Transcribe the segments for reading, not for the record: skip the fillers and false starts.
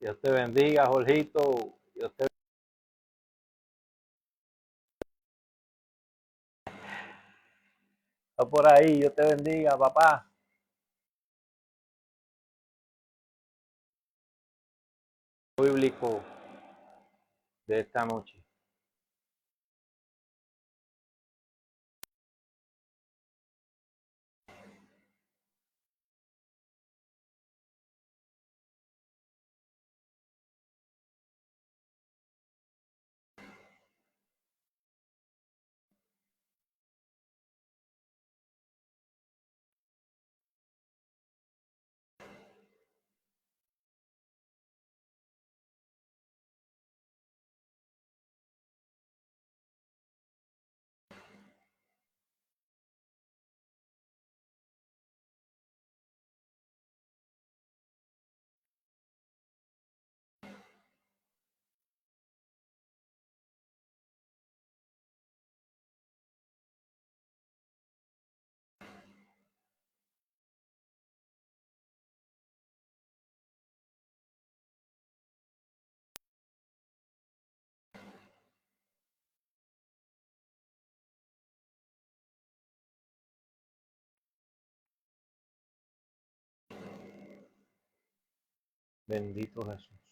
Dios te bendiga, Jorgito. Dios te está por ahí. Dios te bendiga, papá. Bíblico de esta noche. Bendito Jesús.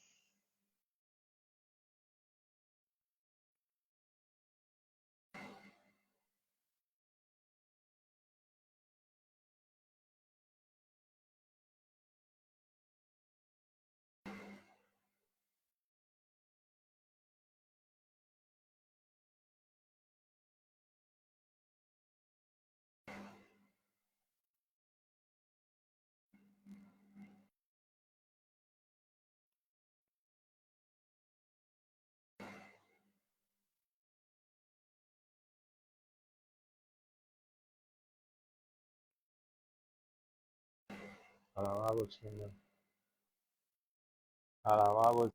Alabado el Señor. Alabado el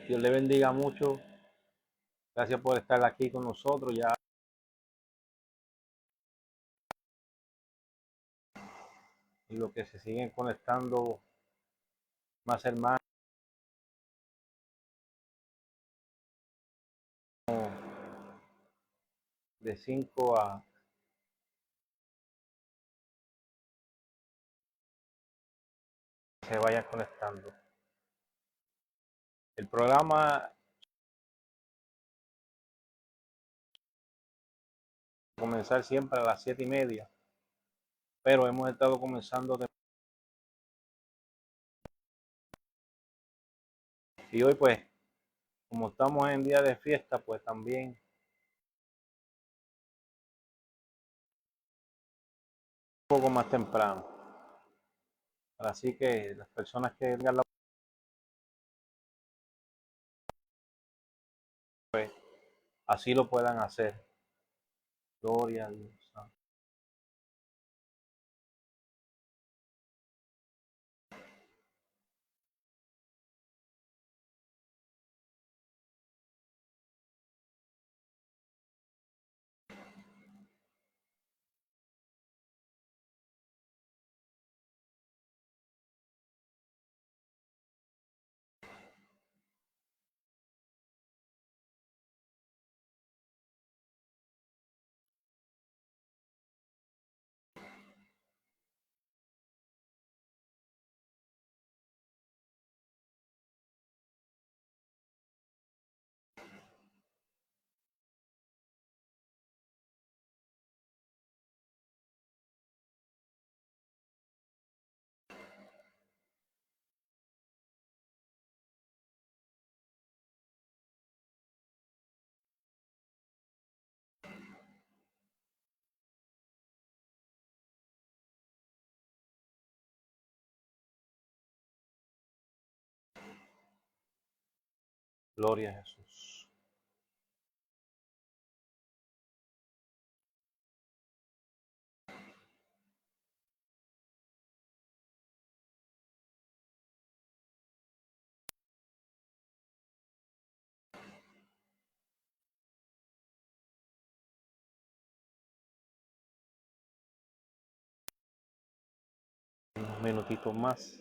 Dios le bendiga mucho. Gracias por estar aquí con nosotros. Ya y los que se siguen conectando más hermanos de 5 a se vayan conectando. El programa va a comenzar siempre a las 7:30, pero hemos estado comenzando y hoy pues como estamos en día de fiesta pues también un poco más temprano. Así que las personas que tengan la pues así lo puedan hacer. Gloria a Dios. Gloria a Jesús. Unos minutitos más.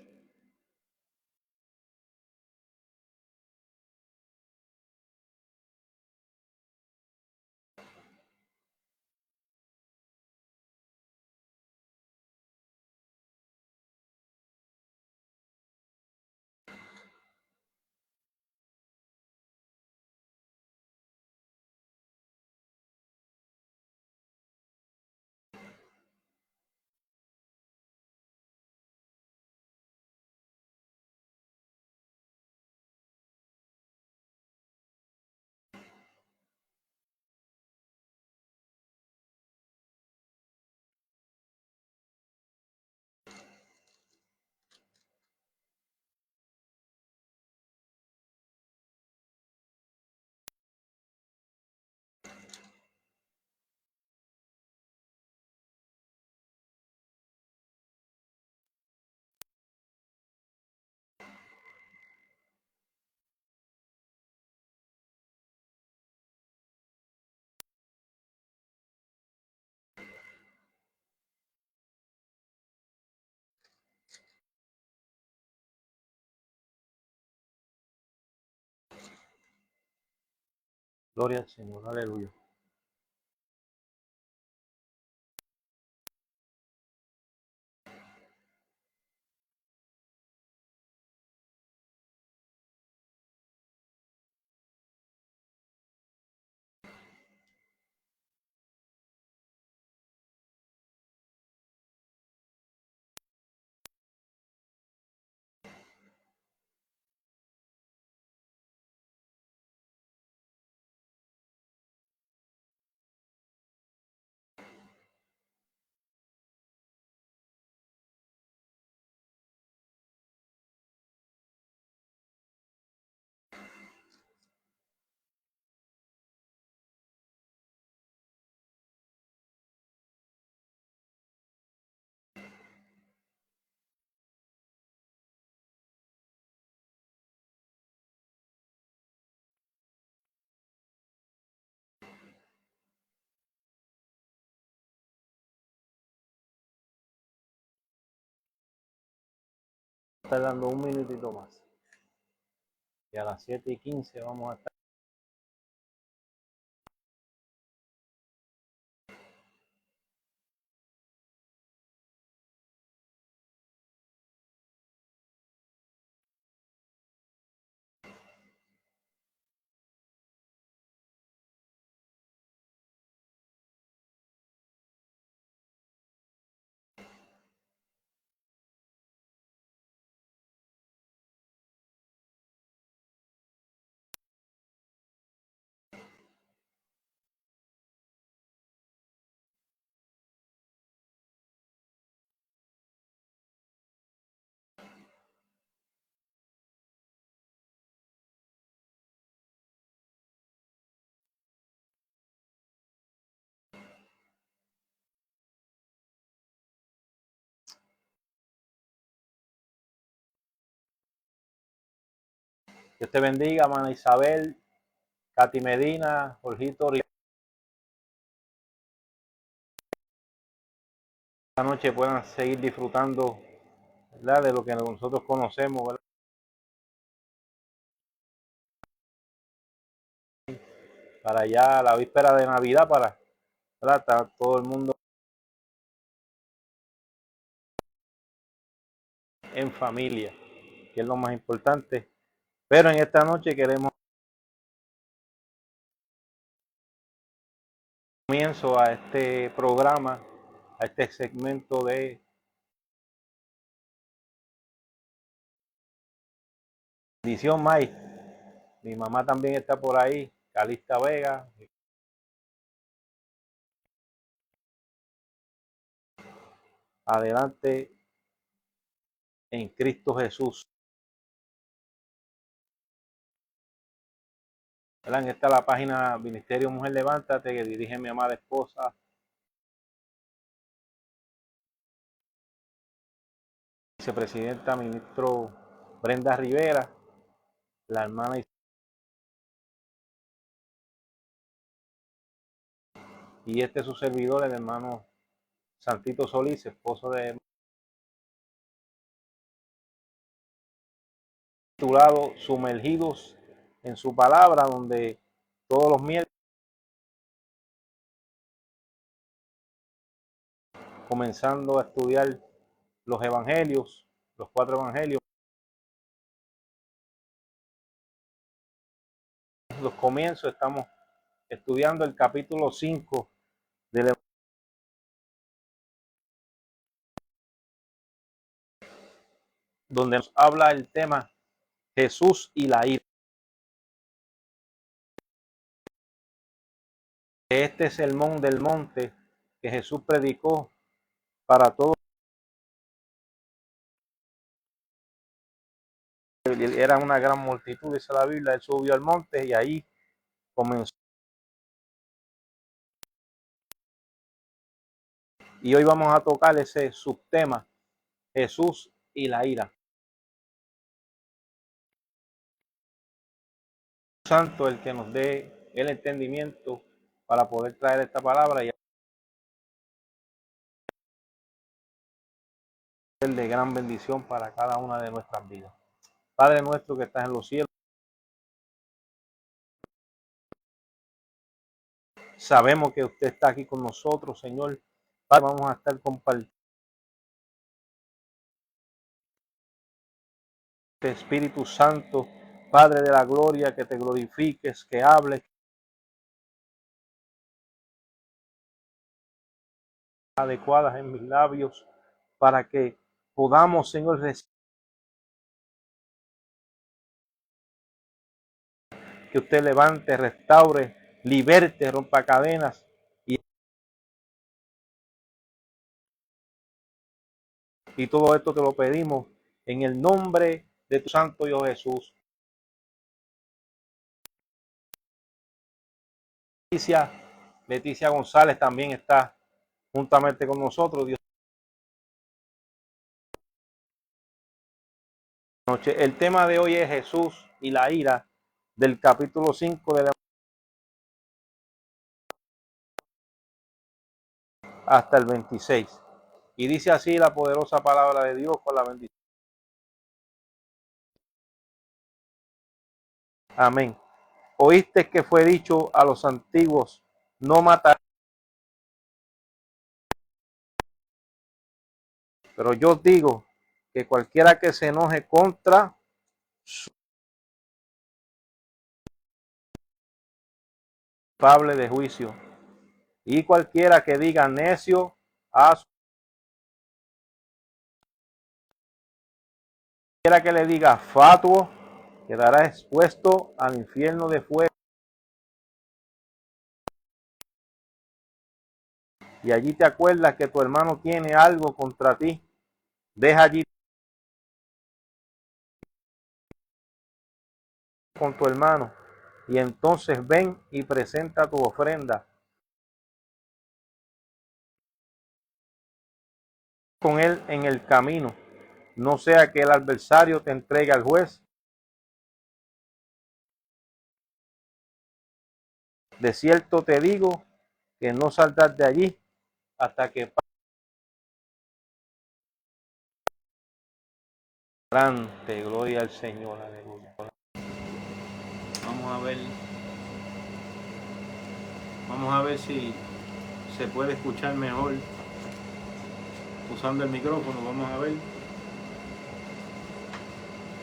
Gloria al Señor, aleluya. Está dando un minutito más. Y a las 7:15 vamos a estar. Dios te bendiga, Mana Isabel, Katy Medina, Jorgito. Esta noche puedan seguir disfrutando, ¿verdad?, de lo que nosotros conocemos, ¿verdad?, para ya la víspera de Navidad, para, ¿verdad?, estar todo el mundo en familia, que es lo más importante. Pero en esta noche queremos comienzo a este programa, a este segmento de bendición. May, mi mamá también está por ahí, Calista Vega. Adelante en Cristo Jesús. ¿verdad? Esta es la página Ministerio Mujer Levántate, que dirige mi amada esposa, vicepresidenta, ministro Brenda Rivera, la hermana y este es su servidor, el hermano Santito Solís, esposo de titulado Sumergidos en su palabra, donde todos los miércoles comenzando a estudiar los evangelios, los 4 evangelios, los comienzos, estamos estudiando el capítulo 5 del donde nos habla el tema Jesús y la ira. Este sermón del monte que Jesús predicó para todos, era una gran multitud, dice la Biblia, él subió al monte y ahí comenzó. Y hoy vamos a tocar ese subtema, Jesús y la ira. Santo, el que nos dé el entendimiento para poder traer esta palabra y hacer de gran bendición para cada una de nuestras vidas. Padre nuestro que estás en los cielos, sabemos que usted está aquí con nosotros, Señor. Padre, vamos a estar compartiendo Espíritu Santo, Padre de la gloria, que te glorifiques, que hables adecuadas en mis labios, para que podamos, Señor, que usted levante, restaure, liberte, rompa cadenas. Y todo esto te lo pedimos en el nombre de tu santo Hijo Jesús. Leticia González también está juntamente con nosotros. Dios. El tema de hoy es Jesús y la ira, del capítulo 5 de la hasta el 26. Y dice así la poderosa palabra de Dios con la bendición. Amén. Oíste que fue dicho a los antiguos, no matarás. Pero yo digo que cualquiera que se enoje contra su culpable de juicio, y cualquiera que diga necio a su, cualquiera que le diga fatuo, quedará expuesto al infierno de fuego. Y allí te acuerdas que tu hermano tiene algo contra ti, deja allí con tu hermano y entonces ven y presenta tu ofrenda con él en el camino, no sea que el adversario te entregue al juez. De cierto te digo que no saldrás de allí hasta que Grande, gloria al Señor, aleluya. Vamos a ver si se puede escuchar mejor usando el micrófono. Vamos a ver.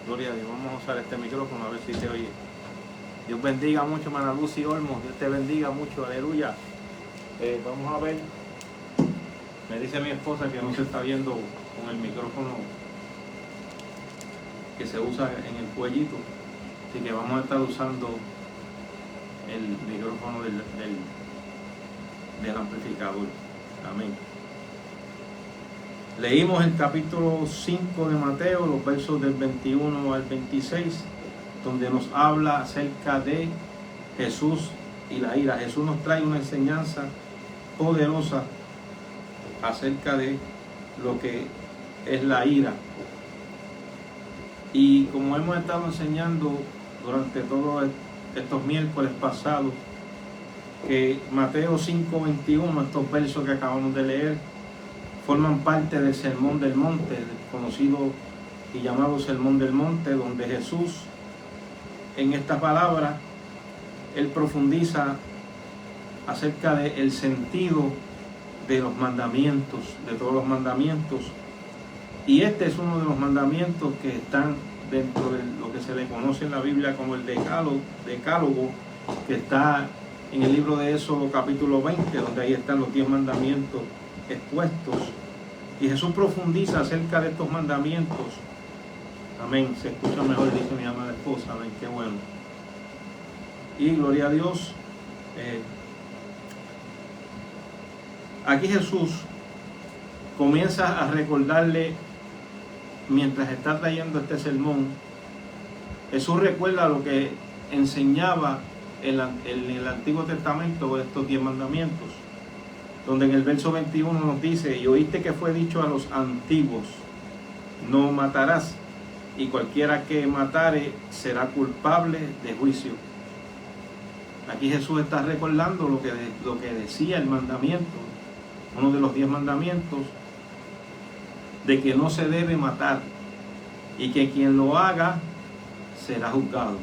Gloria a Dios, vamos a usar este micrófono a ver si se oye. Dios bendiga mucho, hermana Lucy Olmos. Dios te bendiga mucho, aleluya. Vamos a ver. Me dice mi esposa que no se está viendo con el micrófono que se usa en el cuellito. Así que vamos a estar usando el micrófono del amplificador. Amén. Leímos el capítulo 5 de Mateo, los versos del 21 al 26, donde nos habla acerca de Jesús y la ira. Jesús nos trae una enseñanza poderosa acerca de lo que es la ira. Y como hemos estado enseñando durante todos estos miércoles pasados, que Mateo 5:21, estos versos que acabamos de leer, forman parte del Sermón del Monte, conocido y llamado Sermón del Monte, donde Jesús, en esta palabra, Él profundiza acerca del sentido de los mandamientos, de todos los mandamientos. Y este es uno de los mandamientos que están dentro de lo que se le conoce en la Biblia como el decálogo, que está en el libro de Éxodo capítulo 20, donde ahí están los 10 mandamientos expuestos. Y Jesús profundiza acerca de estos mandamientos. Amén. Se escucha mejor, dice mi amada esposa. Amén. Qué bueno. Y gloria a Dios. Aquí Jesús comienza a recordarle, mientras está trayendo este sermón, Jesús recuerda lo que enseñaba en el Antiguo Testamento, estos 10 mandamientos, donde en el verso 21 nos dice: y oíste que fue dicho a los antiguos, no matarás, y cualquiera que matare será culpable de juicio. Aquí Jesús está recordando lo que decía el mandamiento, uno de los 10 mandamientos, de que no se debe matar y que quien lo haga será juzgado.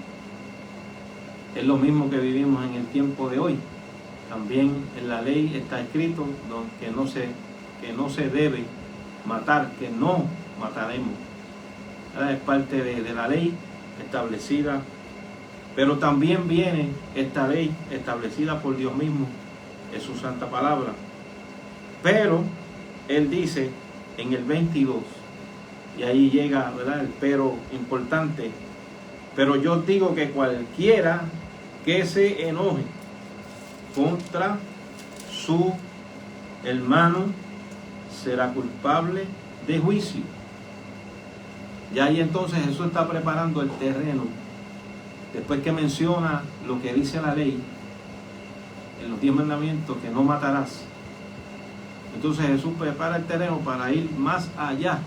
Es lo mismo que vivimos en el tiempo de hoy. También en la ley está escrito que no se debe matar, que no mataremos. Es parte de la ley establecida, pero también viene esta ley establecida por Dios mismo, es su santa palabra. Pero Él dice en el 22, y ahí llega, ¿verdad?, el pero importante: pero yo digo que cualquiera que se enoje contra su hermano será culpable de juicio. Y ahí entonces Jesús está preparando el terreno, después que menciona lo que dice la ley en los 10 mandamientos, que no matarás. Entonces Jesús prepara el terreno para ir más allá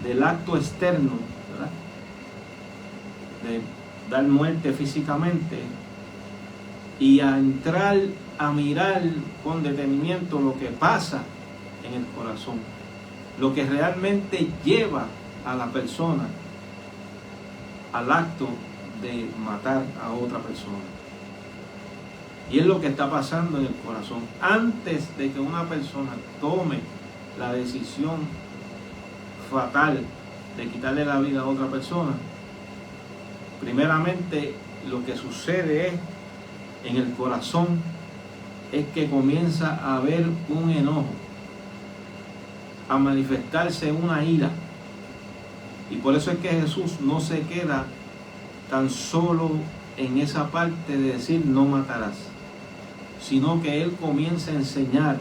del acto externo, ¿verdad?, de dar muerte físicamente, y a entrar a mirar con detenimiento lo que pasa en el corazón, lo que realmente lleva a la persona al acto de matar a otra persona. Y es lo que está pasando en el corazón. Antes de que una persona tome la decisión fatal de quitarle la vida a otra persona, primeramente lo que sucede en el corazón es que comienza a haber un enojo, a manifestarse una ira. Y por eso es que Jesús no se queda tan solo en esa parte de decir no matarás, sino que Él comienza a enseñar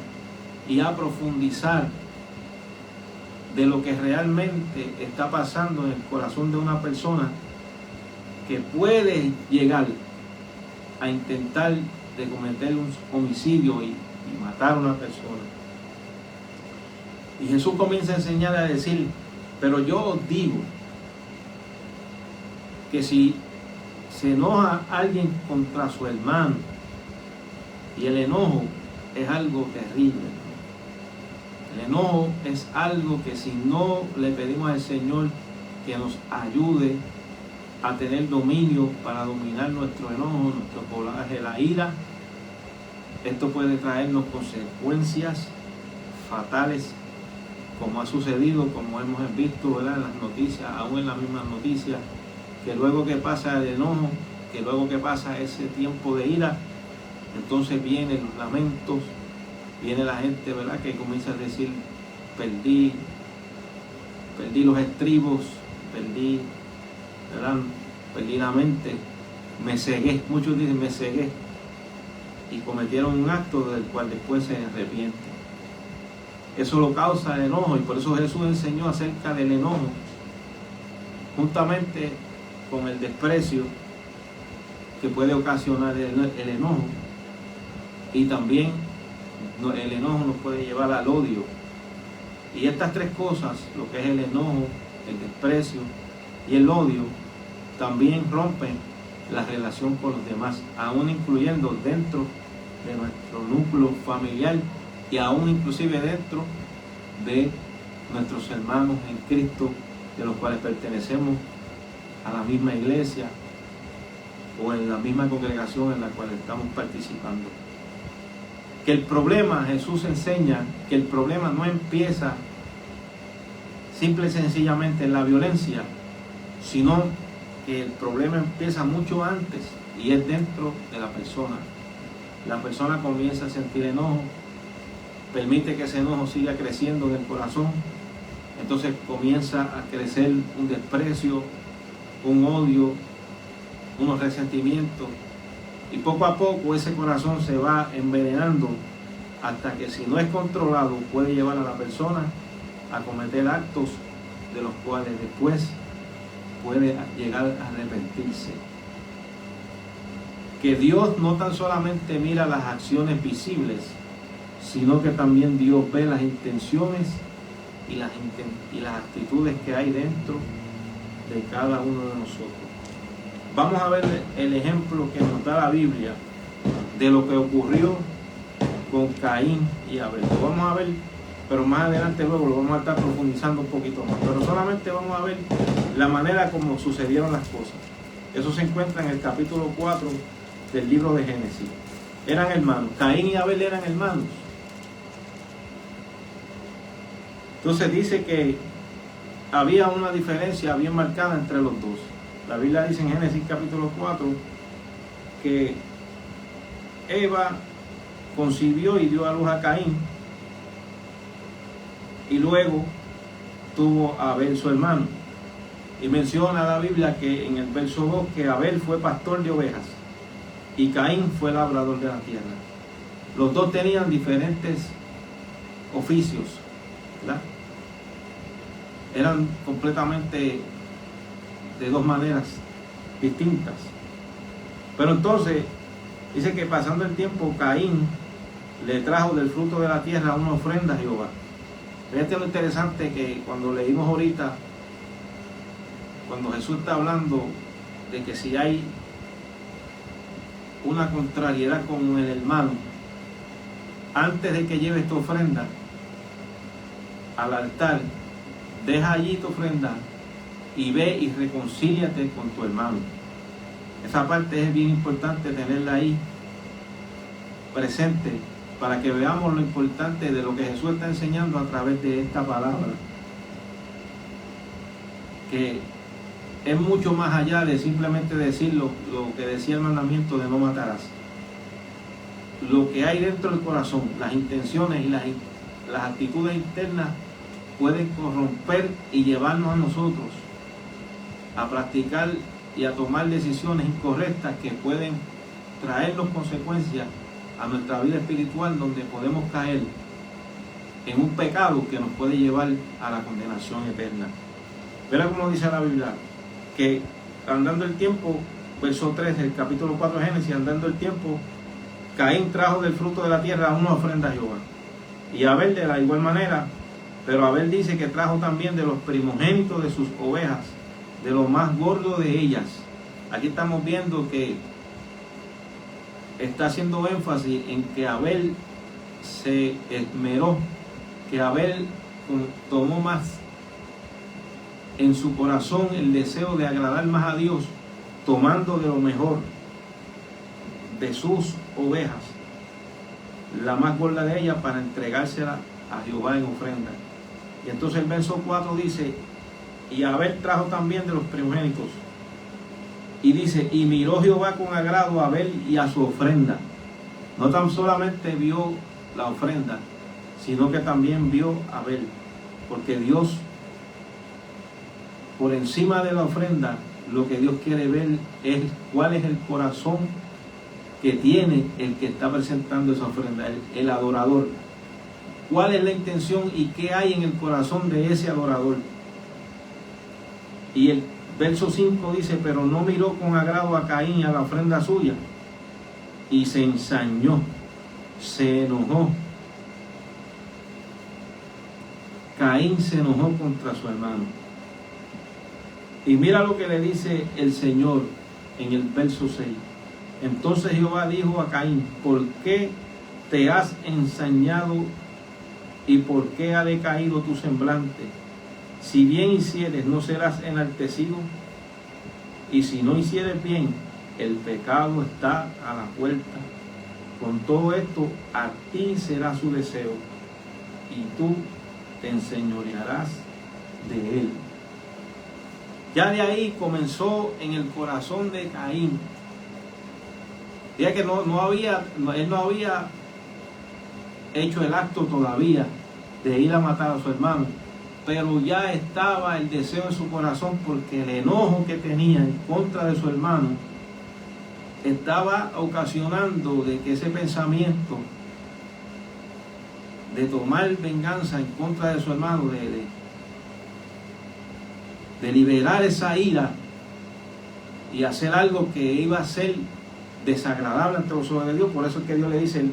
y a profundizar de lo que realmente está pasando en el corazón de una persona que puede llegar a intentar de cometer un homicidio y matar a una persona. Y Jesús comienza a enseñar a decir: pero yo os digo que si se enoja alguien contra su hermano, y el enojo es algo terrible, el enojo es algo que si no le pedimos al Señor que nos ayude a tener dominio para dominar nuestro enojo, nuestro coraje, la ira, esto puede traernos consecuencias fatales, como ha sucedido, como hemos visto, ¿verdad?, en las noticias, aún en las mismas noticias, que luego que pasa el enojo, que luego que pasa ese tiempo de ira, entonces vienen los lamentos, viene la gente, ¿verdad?, que comienza a decir: perdí los estribos, ¿verdad?, perdí la mente, me cegué. Muchos dicen me cegué, y cometieron un acto del cual después se arrepienten. Eso lo causa el enojo, y por eso Jesús enseñó acerca del enojo, juntamente con el desprecio, que puede ocasionar el enojo, y también el enojo nos puede llevar al odio. Y estas tres cosas, lo que es el enojo, el desprecio y el odio, también rompen la relación con los demás, aún incluyendo dentro de nuestro núcleo familiar y aún inclusive dentro de nuestros hermanos en Cristo, de los cuales pertenecemos a la misma iglesia o en la misma congregación en la cual estamos participando. Que el problema, Jesús enseña que el problema no empieza simple y sencillamente en la violencia, sino que el problema empieza mucho antes y es dentro de la persona. La persona comienza a sentir enojo, permite que ese enojo siga creciendo en el corazón, entonces comienza a crecer un desprecio, un odio, unos resentimientos, y poco a poco ese corazón se va envenenando hasta que, si no es controlado, puede llevar a la persona a cometer actos de los cuales después puede llegar a arrepentirse. Que Dios no tan solamente mira las acciones visibles, sino que también Dios ve las intenciones y las actitudes que hay dentro de cada uno de nosotros. Vamos a ver el ejemplo que nos da la Biblia de lo que ocurrió con Caín y Abel. Lo vamos a ver, pero más adelante luego lo vamos a estar profundizando un poquito más. Pero solamente vamos a ver la manera como sucedieron las cosas. Eso se encuentra en el capítulo 4 del libro de Génesis. Eran hermanos. Caín y Abel eran hermanos. Entonces dice que había una diferencia bien marcada entre los dos. La Biblia dice en Génesis capítulo 4 que Eva concibió y dio a luz a Caín, y luego tuvo a Abel su hermano. Y menciona la Biblia que en el verso 2 que Abel fue pastor de ovejas y Caín fue labrador de la tierra. Los dos tenían diferentes oficios, ¿verdad? Eran completamente de dos maneras distintas. Pero entonces dice que pasando el tiempo, Caín le trajo del fruto de la tierra una ofrenda a Jehová. Fíjate lo interesante que cuando leímos ahorita, cuando Jesús está hablando de que si hay una contrariedad con el hermano, antes de que lleves tu ofrenda al altar, deja allí tu ofrenda y ve y reconcíliate con tu hermano. Esa parte es bien importante tenerla ahí presente para que veamos lo importante de lo que Jesús está enseñando a través de esta palabra, que es mucho más allá de simplemente decir lo que decía el mandamiento de no matarás. Lo que hay dentro del corazón, las intenciones y las actitudes internas pueden corromper y llevarnos a nosotros a practicar y a tomar decisiones incorrectas que pueden traernos consecuencias a nuestra vida espiritual, donde podemos caer en un pecado que nos puede llevar a la condenación eterna. Verá cómo dice la Biblia, que andando el tiempo, verso 3 del capítulo 4 de Génesis, andando el tiempo, Caín trajo del fruto de la tierra una ofrenda a Jehová, y Abel de la igual manera, pero Abel dice que trajo también de los primogénitos de sus ovejas, de lo más gordo de ellas. Aquí estamos viendo que está haciendo énfasis en que Abel se esmeró, que Abel tomó más en su corazón el deseo de agradar más a Dios, tomando de lo mejor de sus ovejas, la más gorda de ellas, para entregársela a Jehová en ofrenda. Y entonces el verso 4 dice, y Abel trajo también de los primogénitos, y dice, y miró Jehová con agrado a Abel y a su ofrenda. No tan solamente vio la ofrenda, sino que también vio a Abel, porque Dios, por encima de la ofrenda, lo que Dios quiere ver es cuál es el corazón que tiene el que está presentando esa ofrenda, el adorador. ¿Cuál es la intención y qué hay en el corazón de ese adorador? Y verso 5 dice, pero no miró con agrado a Caín y a la ofrenda suya, y se ensañó, se enojó. Caín se enojó contra su hermano. Y mira lo que le dice el Señor en el verso 6. Entonces Jehová dijo a Caín, ¿por qué te has ensañado y por qué ha decaído tu semblante? Si bien hicieres, no serás enaltecido, y si no hicieres bien, el pecado está a la puerta. Con todo esto, a ti será su deseo, y tú te enseñorearás de él. Ya de ahí comenzó en el corazón de Caín. Ya que él no había hecho el acto todavía de ir a matar a su hermano, pero ya estaba el deseo en su corazón, porque el enojo que tenía en contra de su hermano estaba ocasionando de que ese pensamiento de tomar venganza en contra de su hermano, de liberar esa ira y hacer algo que iba a ser desagradable ante los ojos de Dios. Por eso es que Dios le dice,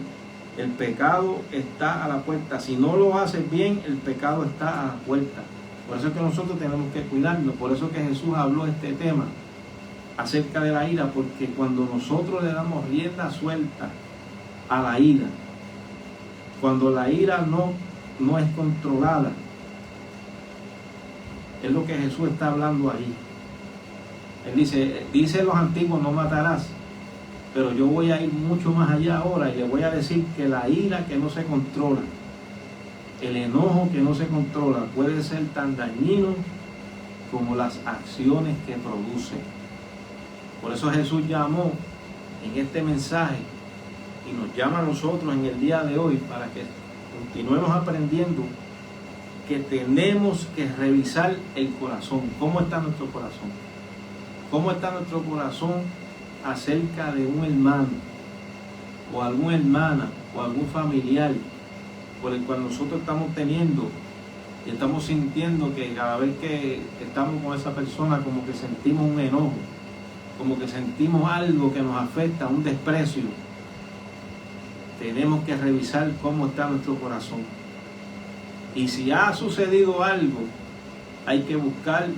el pecado está a la puerta. Si no lo haces bien, el pecado está a la puerta. Por eso es que nosotros tenemos que cuidarnos. Por eso es que Jesús habló de este tema acerca de la ira, porque cuando nosotros le damos rienda suelta a la ira, cuando la ira no es controlada, es lo que Jesús está hablando ahí. Él dice los antiguos, no matarás, pero yo voy a ir mucho más allá ahora y le voy a decir que la ira que no se controla, el enojo que no se controla, puede ser tan dañino como las acciones que produce. Por eso Jesús llamó en este mensaje y nos llama a nosotros en el día de hoy para que continuemos aprendiendo que tenemos que revisar el corazón. ¿Cómo está nuestro corazón? ¿Cómo está nuestro corazón acerca de un hermano o alguna hermana o algún familiar por el cual nosotros estamos teniendo y estamos sintiendo que cada vez que estamos con esa persona como que sentimos un enojo, como que sentimos algo que nos afecta, un desprecio? Tenemos que revisar cómo está nuestro corazón. Y si ha sucedido algo, hay que buscar,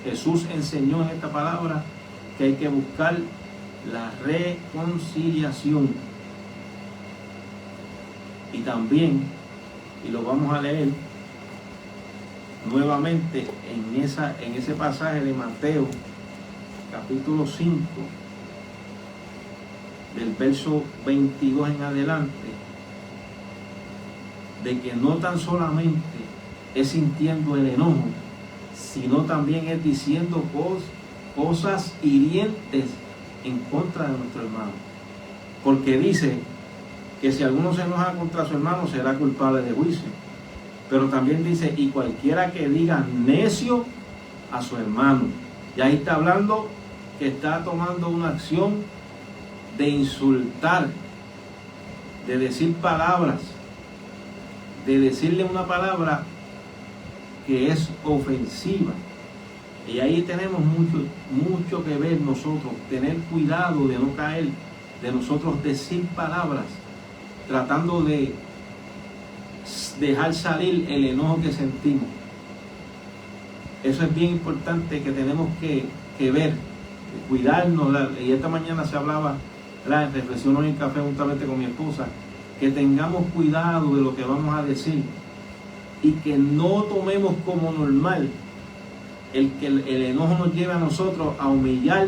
Jesús enseñó en esta palabra que hay que buscar la reconciliación. Y también, y lo vamos a leer nuevamente en ese pasaje de Mateo, capítulo 5, del verso 22 en adelante, de que no tan solamente es sintiendo el enojo, sino también es diciendo cosas hirientes en contra de nuestro hermano. Porque dice que si alguno se enoja contra su hermano será culpable de juicio. Pero también dice, y cualquiera que diga necio a su hermano. Y ahí está hablando que está tomando una acción de insultar, de decir palabras, de decirle una palabra que es ofensiva. Y ahí tenemos mucho que ver nosotros, tener cuidado de no caer, de nosotros decir palabras, tratando de dejar salir el enojo que sentimos. Eso es bien importante, que tenemos que ver, cuidarnos. Y esta mañana se hablaba, en reflexión en el café juntamente con mi esposa, que tengamos cuidado de lo que vamos a decir y que no tomemos como normal el que el enojo nos lleve a nosotros a humillar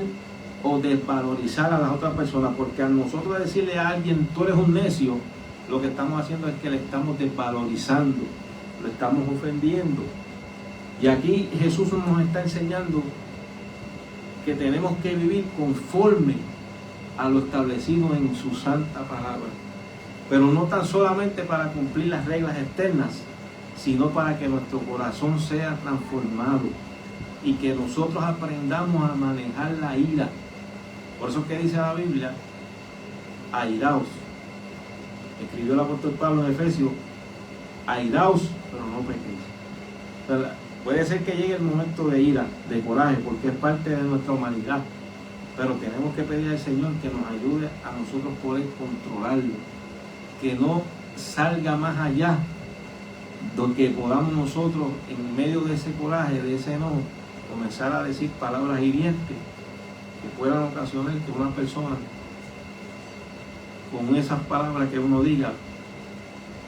o desvalorizar a las otras personas, porque a nosotros decirle a alguien tú eres un necio, lo que estamos haciendo es que le estamos desvalorizando, lo estamos ofendiendo. Y aquí Jesús nos está enseñando que tenemos que vivir conforme a lo establecido en su santa palabra, pero no tan solamente para cumplir las reglas externas, sino para que nuestro corazón sea transformado y que nosotros aprendamos a manejar la ira. Por eso es que dice la Biblia, airaos. Escribió el apóstol Pablo en Efesios, airaos, pero no pequéis. Puede ser que llegue el momento de ira, de coraje, porque es parte de nuestra humanidad. Pero tenemos que pedir al Señor que nos ayude a nosotros poder controlarlo. Que no salga más allá de que podamos nosotros, en medio de ese coraje, de ese enojo, comenzar a decir palabras hirientes que puedan ocasionar que una persona, con esas palabras que uno diga,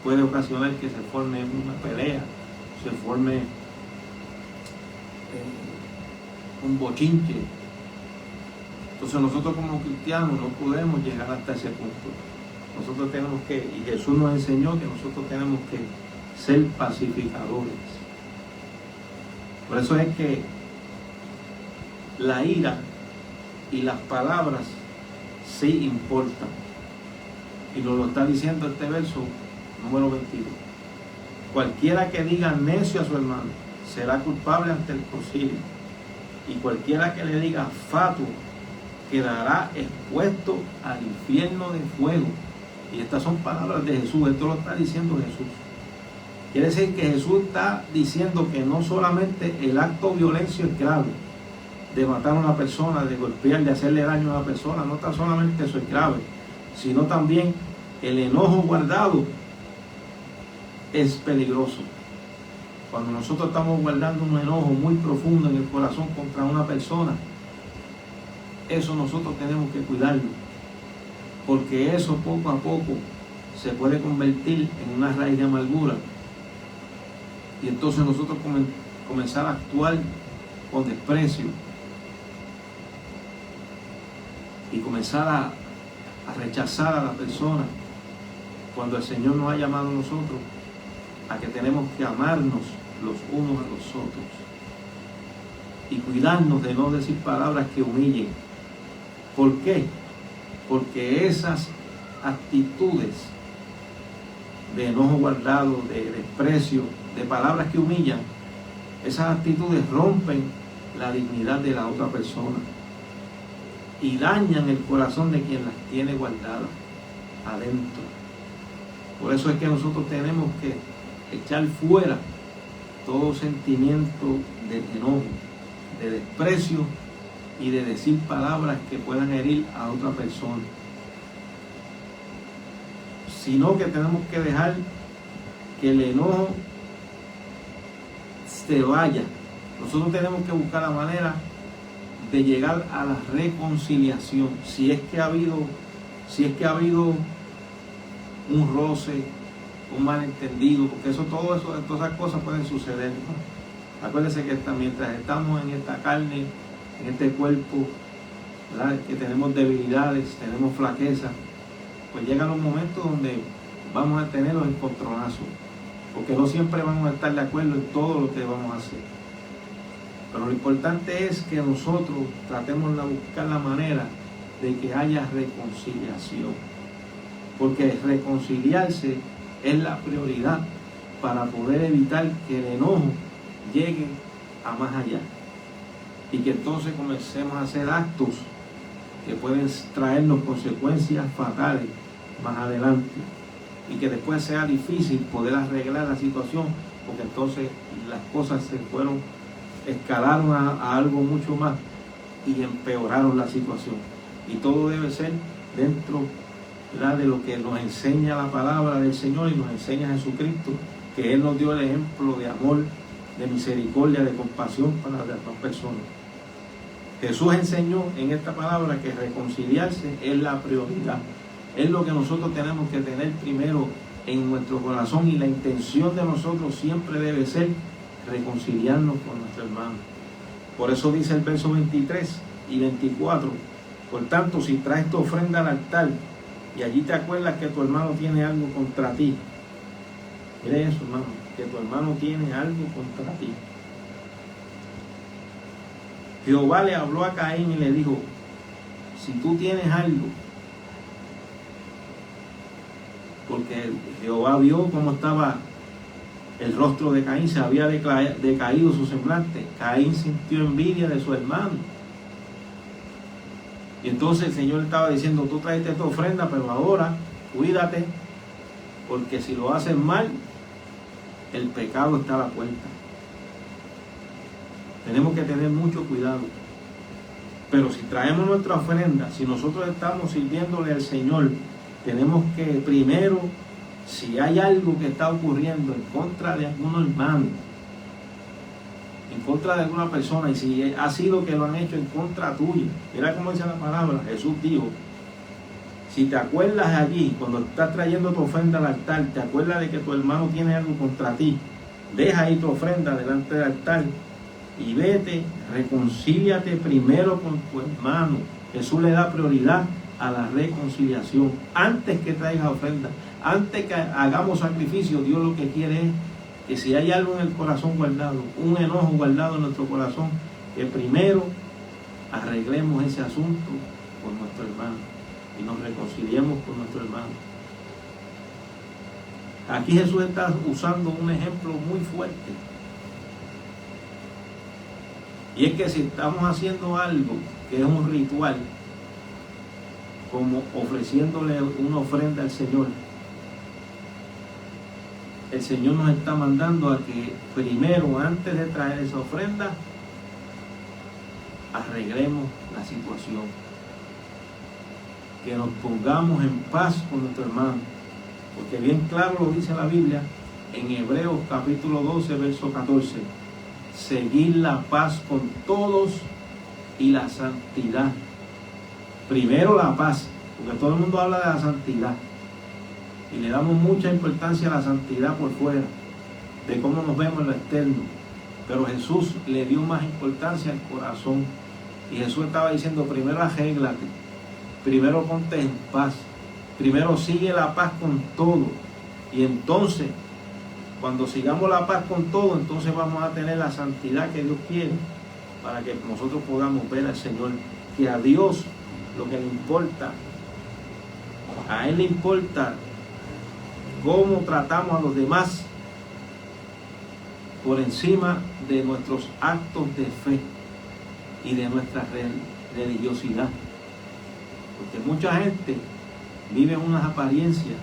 puede ocasionar que se forme una pelea, se forme un bochinche. Entonces nosotros como cristianos no podemos llegar hasta ese punto. Nosotros tenemos que, y Jesús nos enseñó que nosotros tenemos que ser pacificadores. Por eso es que la ira y las palabras sí importan. Y nos lo está diciendo este verso número 22. Cualquiera que diga necio a su hermano será culpable ante el concilio. Y cualquiera que le diga fatuo quedará expuesto al infierno de fuego. Y estas son palabras de Jesús. Esto lo está diciendo Jesús. Quiere decir que Jesús está diciendo que no solamente el acto violencio es grave, de matar a una persona, de golpear, de hacerle daño a una persona, no tan solamente eso es grave, sino también el enojo guardado es peligroso. Cuando nosotros estamos guardando un enojo muy profundo en el corazón contra una persona, eso nosotros tenemos que cuidarlo, porque eso poco a poco se puede convertir en una raíz de amargura, y entonces nosotros comenzar a actuar con desprecio y comenzar a rechazar a la persona, cuando el Señor nos ha llamado a nosotros a que tenemos que amarnos los unos a los otros y cuidarnos de no decir palabras que humillen. ¿Por qué? Porque esas actitudes de enojo guardado, de desprecio, de palabras que humillan, esas actitudes rompen la dignidad de la otra persona y dañan el corazón de quien las tiene guardadas adentro. Por eso es que nosotros tenemos que echar fuera todo sentimiento de enojo, de desprecio y de decir palabras que puedan herir a otra persona. Sino que tenemos que dejar que el enojo se vaya. Nosotros tenemos que buscar la manera de llegar a la reconciliación. Si es que ha habido un roce, un malentendido, porque todas esas cosas pueden suceder, ¿no? Acuérdense que mientras estamos en esta carne, en este cuerpo, ¿verdad?, que tenemos debilidades, tenemos flaquezas, pues llegan los momentos donde vamos a tener los encontronazos, porque no siempre vamos a estar de acuerdo en todo lo que vamos a hacer. Pero lo importante es que nosotros tratemos de buscar la manera de que haya reconciliación, porque reconciliarse es la prioridad para poder evitar que el enojo llegue a más allá y que entonces comencemos a hacer actos que pueden traernos consecuencias fatales más adelante y que después sea difícil poder arreglar la situación, porque entonces las cosas escalaron a algo mucho más y empeoraron la situación. Y todo debe ser dentro, ¿verdad?, de lo que nos enseña la palabra del Señor y nos enseña Jesucristo, que Él nos dio el ejemplo de amor, de misericordia, de compasión para las demás personas. Jesús enseñó en esta palabra que reconciliarse es la prioridad. Es lo que nosotros tenemos que tener primero en nuestro corazón, y la intención de nosotros siempre debe ser reconciliarnos con nuestro hermano. Por eso dice el verso 23 y 24: por tanto, si traes tu ofrenda al altar y allí te acuerdas que tu hermano tiene algo contra ti, mire eso, hermano, que tu hermano tiene algo contra ti. Jehová le habló a Caín y le dijo: si tú tienes algo, porque Jehová vio cómo estaba el rostro de Caín, se había decaído su semblante. Caín sintió envidia de su hermano. Y entonces el Señor estaba diciendo: tú trajiste tu ofrenda, pero ahora cuídate, porque si lo haces mal, el pecado está a la puerta. Tenemos que tener mucho cuidado. Pero si traemos nuestra ofrenda, si nosotros estamos sirviéndole al Señor, tenemos que primero, si hay algo que está ocurriendo en contra de algún hermano, en contra de alguna persona, y si ha sido que lo han hecho en contra tuya, mira cómo dice la palabra. Jesús dijo, si te acuerdas allí, cuando estás trayendo tu ofrenda al altar, te acuerdas de que tu hermano tiene algo contra ti, deja ahí tu ofrenda delante del altar y vete, reconcíliate primero con tu hermano. Jesús le da prioridad a la reconciliación. Antes que traigas ofrenda, antes que hagamos sacrificio, Dios lo que quiere es que si hay algo en el corazón guardado, un enojo guardado en nuestro corazón, que primero arreglemos ese asunto con nuestro hermano y nos reconciliemos con nuestro hermano. Aquí Jesús está usando un ejemplo muy fuerte. Y es que si estamos haciendo algo que es un ritual, como ofreciéndole una ofrenda al Señor, el Señor nos está mandando a que primero, antes de traer esa ofrenda, arreglemos la situación, que nos pongamos en paz con nuestro hermano, porque bien claro lo dice la Biblia en Hebreos capítulo 12 verso 14: seguir la paz con todos y la santidad. Primero la paz, porque todo el mundo habla de la santidad y le damos mucha importancia a la santidad por fuera, de cómo nos vemos en lo externo, pero Jesús le dio más importancia al corazón. Y Jesús estaba diciendo, primero arréglate, primero ponte en paz, primero sigue la paz con todo, y entonces cuando sigamos la paz con todo, entonces vamos a tener la santidad que Dios quiere, para que nosotros podamos ver al Señor, que a Dios lo que le importa, a Él le importa cómo tratamos a los demás por encima de nuestros actos de fe y de nuestra religiosidad. Porque mucha gente vive en unas apariencias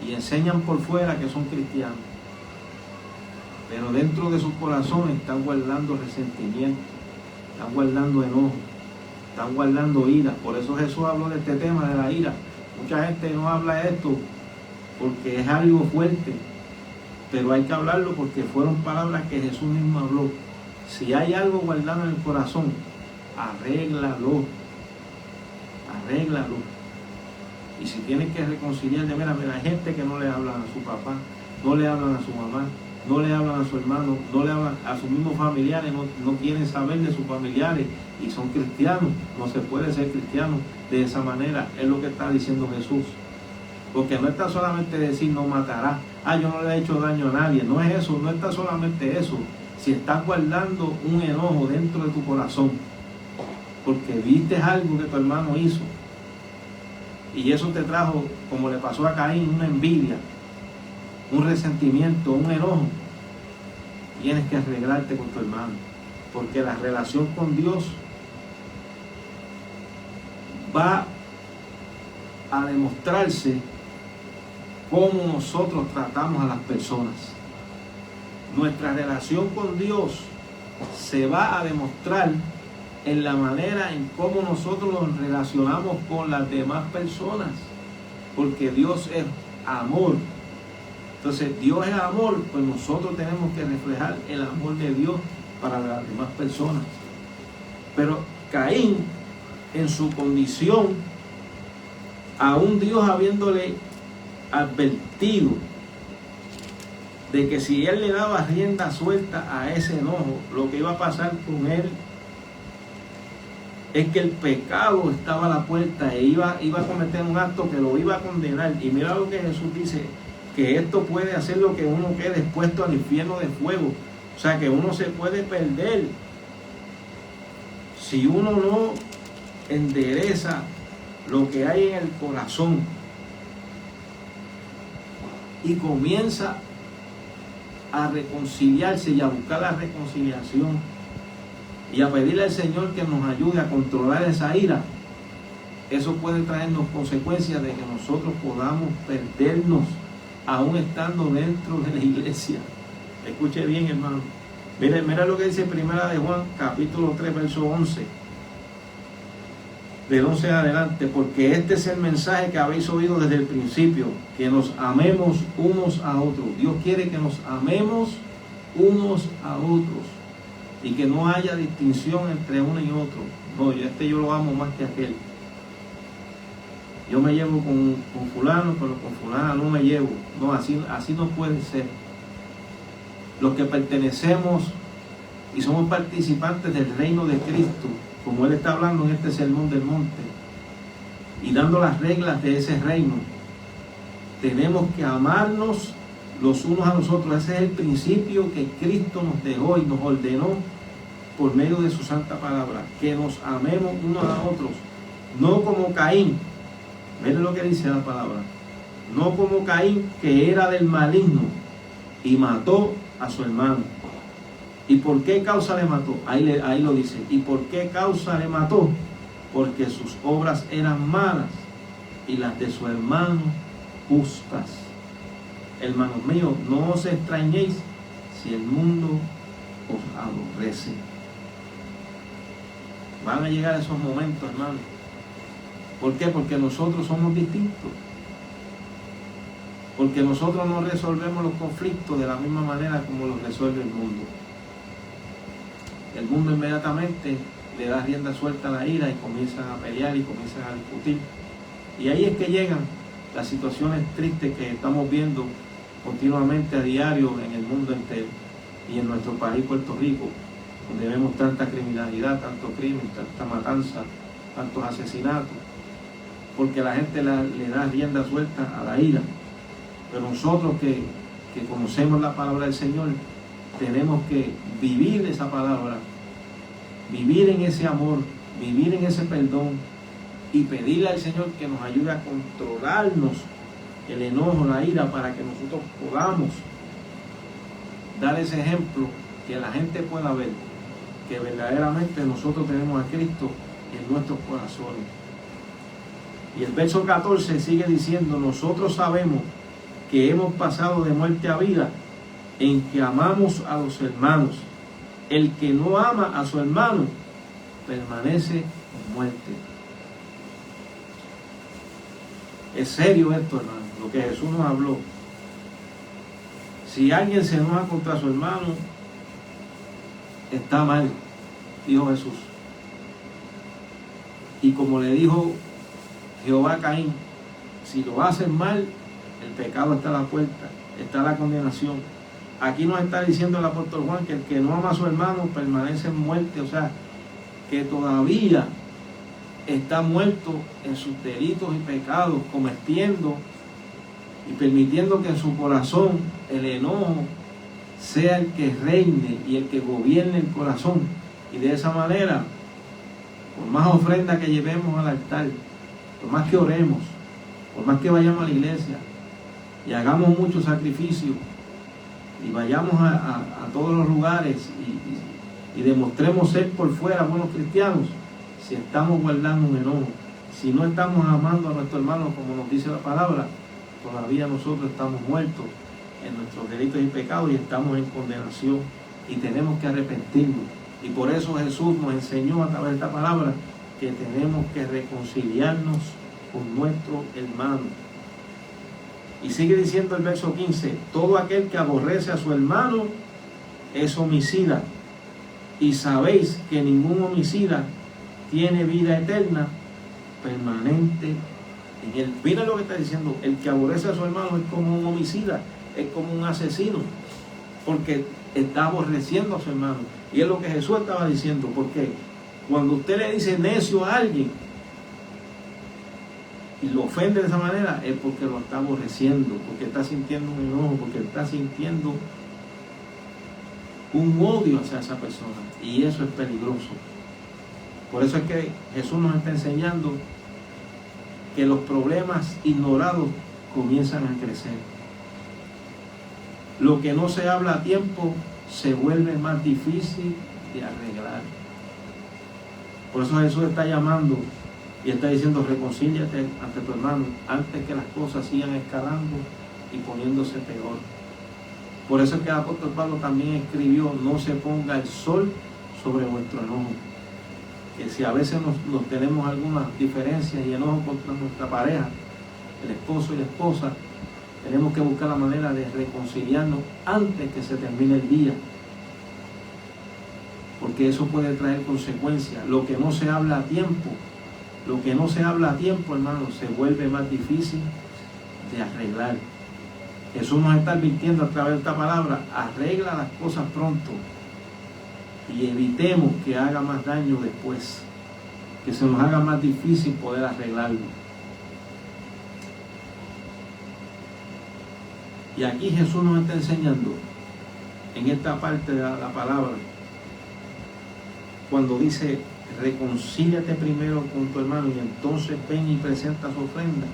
y enseñan por fuera que son cristianos, pero dentro de su corazón están guardando resentimiento, están guardando enojo, están guardando ira. Por eso Jesús habló de este tema de la ira. Mucha gente no habla de esto porque es algo fuerte, pero hay que hablarlo porque fueron palabras que Jesús mismo habló. Si hay algo guardado en el corazón, arréglalo, arréglalo. Y si tienes que reconciliarte, mira, hay gente que no le hablan a su papá, no le hablan a su mamá, no le hablan a su hermano, no le hablan a sus mismos familiares, no quieren saber de sus familiares y son cristianos. No se puede ser cristiano de esa manera, es lo que está diciendo Jesús. Porque no está solamente decir no matarás, yo no le he hecho daño a nadie, no es eso, no está solamente eso. Si estás guardando un enojo dentro de tu corazón, porque viste algo que tu hermano hizo, y eso te trajo, como le pasó a Caín, una envidia, un resentimiento, un enojo, tienes que arreglarte con tu hermano, porque la relación con Dios va a demostrarse cómo nosotros tratamos a las personas. Nuestra relación con Dios se va a demostrar en la manera en cómo nosotros nos relacionamos con las demás personas, porque Dios es amor. Entonces, Dios es amor, pues nosotros tenemos que reflejar el amor de Dios para las demás personas. Pero Caín, en su condición, aún Dios habiéndole advertido de que si él le daba rienda suelta a ese enojo, lo que iba a pasar con él es que el pecado estaba a la puerta e iba a cometer un acto que lo iba a condenar. Y mira lo que Jesús dice, que esto puede hacer lo que uno quede expuesto al infierno de fuego. O sea, que uno se puede perder si uno no endereza lo que hay en el corazón y comienza a reconciliarse y a buscar la reconciliación y a pedirle al Señor que nos ayude a controlar esa ira. Eso puede traernos consecuencias de que nosotros podamos perdernos aún estando dentro de la iglesia. Escuche bien, hermano, Mira lo que dice Primera de Juan, capítulo 3, verso 11. Del 11 en adelante, porque este es el mensaje que habéis oído desde el principio, que nos amemos unos a otros. Dios quiere que nos amemos unos a otros y que no haya distinción entre uno y otro. No, yo lo amo más que aquel. Yo me llevo con fulano, pero con fulana no me llevo. No, así no puede ser. Los que pertenecemos y somos participantes del reino de Cristo, como Él está hablando en este sermón del monte, y dando las reglas de ese reino, tenemos que amarnos los unos a los otros. Ese es el principio que Cristo nos dejó y nos ordenó por medio de su santa palabra, que nos amemos unos a otros, no como Caín. Miren lo que dice la palabra, no como Caín, que era del maligno y mató a su hermano. ¿Y por qué causa le mató? Ahí lo dice. ¿Y por qué causa le mató? Porque sus obras eran malas y las de su hermano justas. Hermanos míos, no os extrañéis si el mundo os aborrece. Van a llegar esos momentos, hermanos. ¿Por qué? Porque nosotros somos distintos. Porque nosotros no resolvemos los conflictos de la misma manera como los resuelve el mundo. El mundo inmediatamente le da rienda suelta a la ira y comienzan a pelear y comienzan a discutir. Y ahí es que llegan las situaciones tristes que estamos viendo continuamente a diario en el mundo entero y en nuestro país, Puerto Rico, donde vemos tanta criminalidad, tanto crimen, tanta matanza, tantos asesinatos, porque la gente le da rienda suelta a la ira. Pero nosotros que conocemos la palabra del Señor, tenemos que vivir esa palabra, vivir en ese amor, vivir en ese perdón y pedirle al Señor que nos ayude a controlarnos el enojo, la ira, para que nosotros podamos dar ese ejemplo, que la gente pueda ver que verdaderamente nosotros tenemos a Cristo en nuestros corazones. Y el verso 14 sigue diciendo, nosotros sabemos que hemos pasado de muerte a vida en que amamos a los hermanos. El que no ama a su hermano permanece en muerte. Es serio esto, hermano, lo que Jesús nos habló. Si alguien se enoja contra su hermano, está mal, dijo Jesús. Y como le dijo Jehová a Caín, si lo hacen mal, el pecado está a la puerta, está la condenación. Aquí nos está diciendo el apóstol Juan que el que no ama a su hermano permanece en muerte, o sea, que todavía está muerto en sus delitos y pecados, cometiendo y permitiendo que en su corazón el enojo sea el que reine y el que gobierne el corazón. Y de esa manera, por más ofrenda que llevemos al altar, por más que oremos, por más que vayamos a la iglesia y hagamos muchos sacrificios y vayamos a todos los lugares y demostremos ser por fuera buenos cristianos, si estamos guardando un enojo, si no estamos amando a nuestro hermano como nos dice la palabra, todavía nosotros estamos muertos en nuestros delitos y pecados y estamos en condenación y tenemos que arrepentirnos. Y por eso Jesús nos enseñó a través de esta palabra que tenemos que reconciliarnos con nuestro hermano. Y sigue diciendo el verso 15, todo aquel que aborrece a su hermano es homicida, y sabéis que ningún homicida tiene vida eterna permanente en él. Mira lo que está diciendo, el que aborrece a su hermano es como un homicida, es como un asesino, porque está aborreciendo a su hermano. Y es lo que Jesús estaba diciendo, porque cuando usted le dice necio a alguien y lo ofende de esa manera, es porque lo está aborreciendo, porque está sintiendo un enojo, porque está sintiendo un odio hacia esa persona, y eso es peligroso. Por eso es que Jesús nos está enseñando que los problemas ignorados comienzan a crecer. Lo que no se habla a tiempo se vuelve más difícil de arreglar. Por eso Jesús está llamando y está diciendo, reconcíliate ante tu hermano antes que las cosas sigan escalando y poniéndose peor. Por eso es que el apóstol Pablo también escribió: no se ponga el sol sobre vuestro enojo. Que si a veces nos tenemos algunas diferencias y enojo contra nuestra pareja, el esposo y la esposa, tenemos que buscar la manera de reconciliarnos antes que se termine el día, porque eso puede traer consecuencias. Lo que no se habla a tiempo, hermano, se vuelve más difícil de arreglar. Jesús nos está advirtiendo a través de esta palabra: arregla las cosas pronto y evitemos que haga más daño después, que se nos haga más difícil poder arreglarlo. Y aquí Jesús nos está enseñando, en esta parte de la palabra, cuando dice: reconcíliate primero con tu hermano y entonces ven y presenta su ofrenda.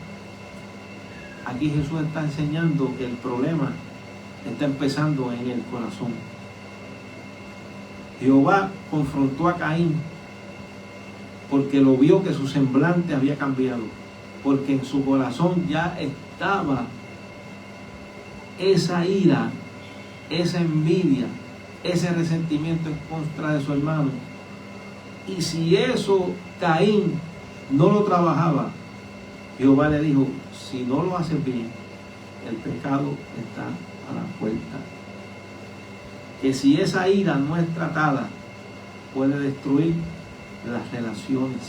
Aquí Jesús está enseñando que el problema está empezando en el corazón. Jehová confrontó a Caín porque lo vio que su semblante había cambiado, porque en su corazón ya estaba esa ira, esa envidia, ese resentimiento en contra de su hermano. Y si eso Caín no lo trabajaba, Jehová le dijo: si no lo haces bien, el pecado está a la puerta. Que si esa ira no es tratada, puede destruir las relaciones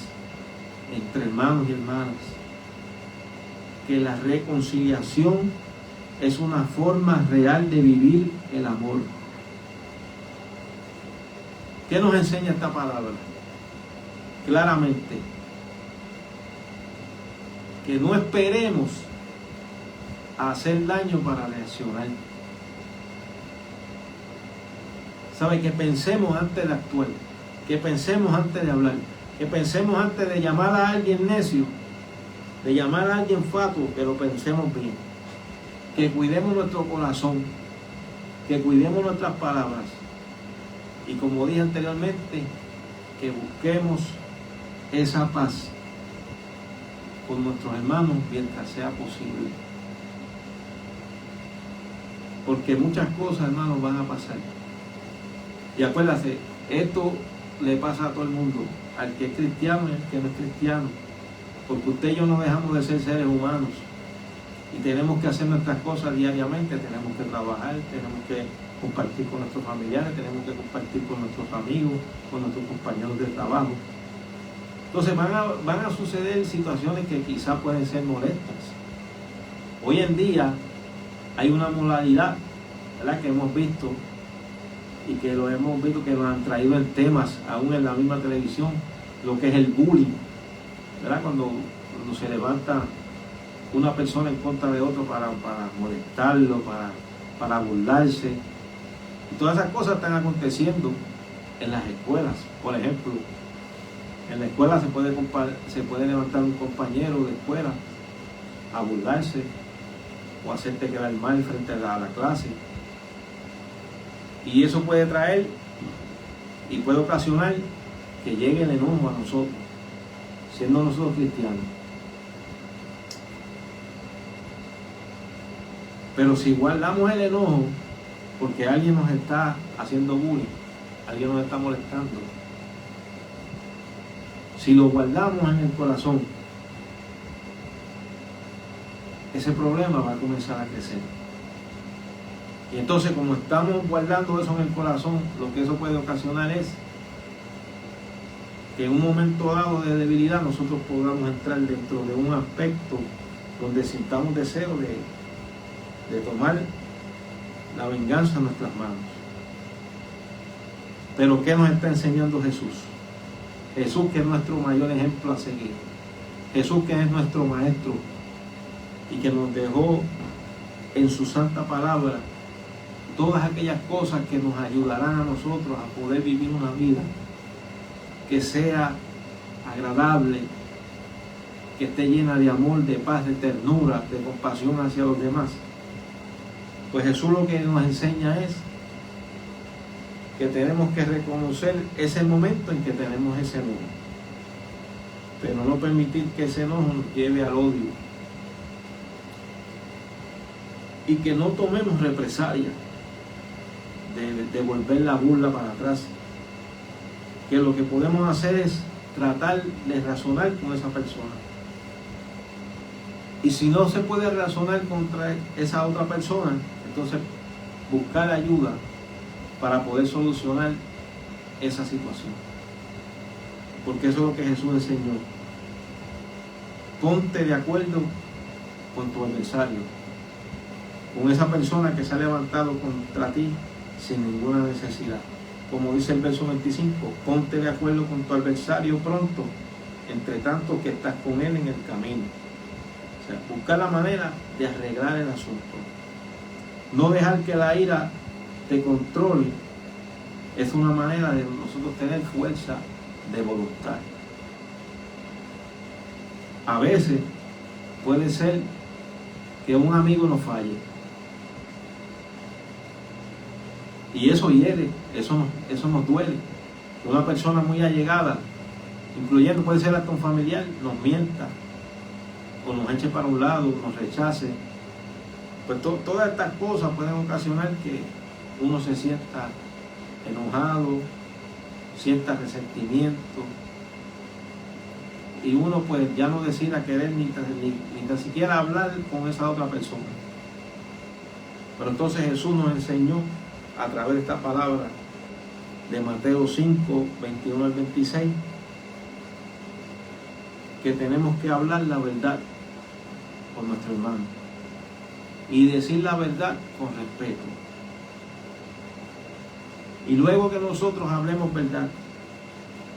entre hermanos y hermanas. Que la reconciliación es una forma real de vivir el amor. ¿Qué nos enseña esta palabra? Claramente, que no esperemos a hacer daño para reaccionar. ¿Sabe? Que pensemos antes de actuar, que pensemos antes de hablar, que pensemos antes de llamar a alguien necio, de llamar a alguien fatuo, que lo pensemos bien, que cuidemos nuestro corazón, que cuidemos nuestras palabras y, como dije anteriormente, que busquemos esa paz con nuestros hermanos mientras sea posible, porque muchas cosas, hermanos, van a pasar. Y acuérdate, esto le pasa a todo el mundo, al que es cristiano y al que no es cristiano, porque usted y yo no dejamos de ser seres humanos y tenemos que hacer nuestras cosas diariamente. Tenemos que trabajar, tenemos que compartir con nuestros familiares, tenemos que compartir con nuestros amigos, con nuestros compañeros de trabajo. Entonces van a suceder situaciones que quizás pueden ser molestas. Hoy en día hay una modalidad, ¿verdad?, que hemos visto y que lo hemos visto, que nos han traído en temas aún en la misma televisión, lo que es el bullying, ¿verdad? Cuando se levanta una persona en contra de otro para molestarlo, para burlarse. Y todas esas cosas están aconteciendo en las escuelas. Por ejemplo, en la escuela se puede levantar un compañero de escuela a burlarse o hacerte quedar mal frente a la clase. Y eso puede traer y puede ocasionar que llegue el enojo a nosotros, siendo nosotros cristianos. Pero si guardamos el enojo porque alguien nos está haciendo bullying, alguien nos está molestando, si lo guardamos en el corazón, ese problema va a comenzar a crecer. Y entonces, como estamos guardando eso en el corazón, lo que eso puede ocasionar es que en un momento dado de debilidad nosotros podamos entrar dentro de un aspecto donde sintamos deseo de tomar la venganza en nuestras manos. Pero ¿qué nos está enseñando Jesús? Jesús, que es nuestro mayor ejemplo a seguir. Jesús, que es nuestro maestro y que nos dejó en su santa palabra todas aquellas cosas que nos ayudarán a nosotros a poder vivir una vida que sea agradable, que esté llena de amor, de paz, de ternura, de compasión hacia los demás. Pues Jesús lo que nos enseña es que tenemos que reconocer ese momento en que tenemos ese enojo, pero no permitir que ese enojo nos lleve al odio y que no tomemos represalias de volver la burla para atrás. Que lo que podemos hacer es tratar de razonar con esa persona. Y si no se puede razonar contra esa otra persona, entonces buscar ayuda para poder solucionar esa situación. Porque eso es lo que Jesús enseñó. Ponte de acuerdo con tu adversario, con esa persona que se ha levantado contra ti sin ninguna necesidad. Como dice el verso 25, ponte de acuerdo con tu adversario pronto, entre tanto que estás con él en el camino. O sea, buscar la manera de arreglar el asunto. No dejar que la ira te controle es una manera de nosotros tener fuerza de voluntad. A veces puede ser que un amigo nos falle. Y eso hiere, eso nos duele. Una persona muy allegada, incluyendo puede ser hasta un familiar, nos mienta, o nos eche para un lado, nos rechace. Pues todas estas cosas pueden ocasionar que uno se sienta enojado, sienta resentimiento, y uno pues ya no decida querer ni tan siquiera hablar con esa otra persona. Pero entonces Jesús nos enseñó a través de esta palabra de Mateo 5, 21 al 26, que tenemos que hablar la verdad con nuestro hermano y decir la verdad con respeto. Y luego que nosotros hablemos verdad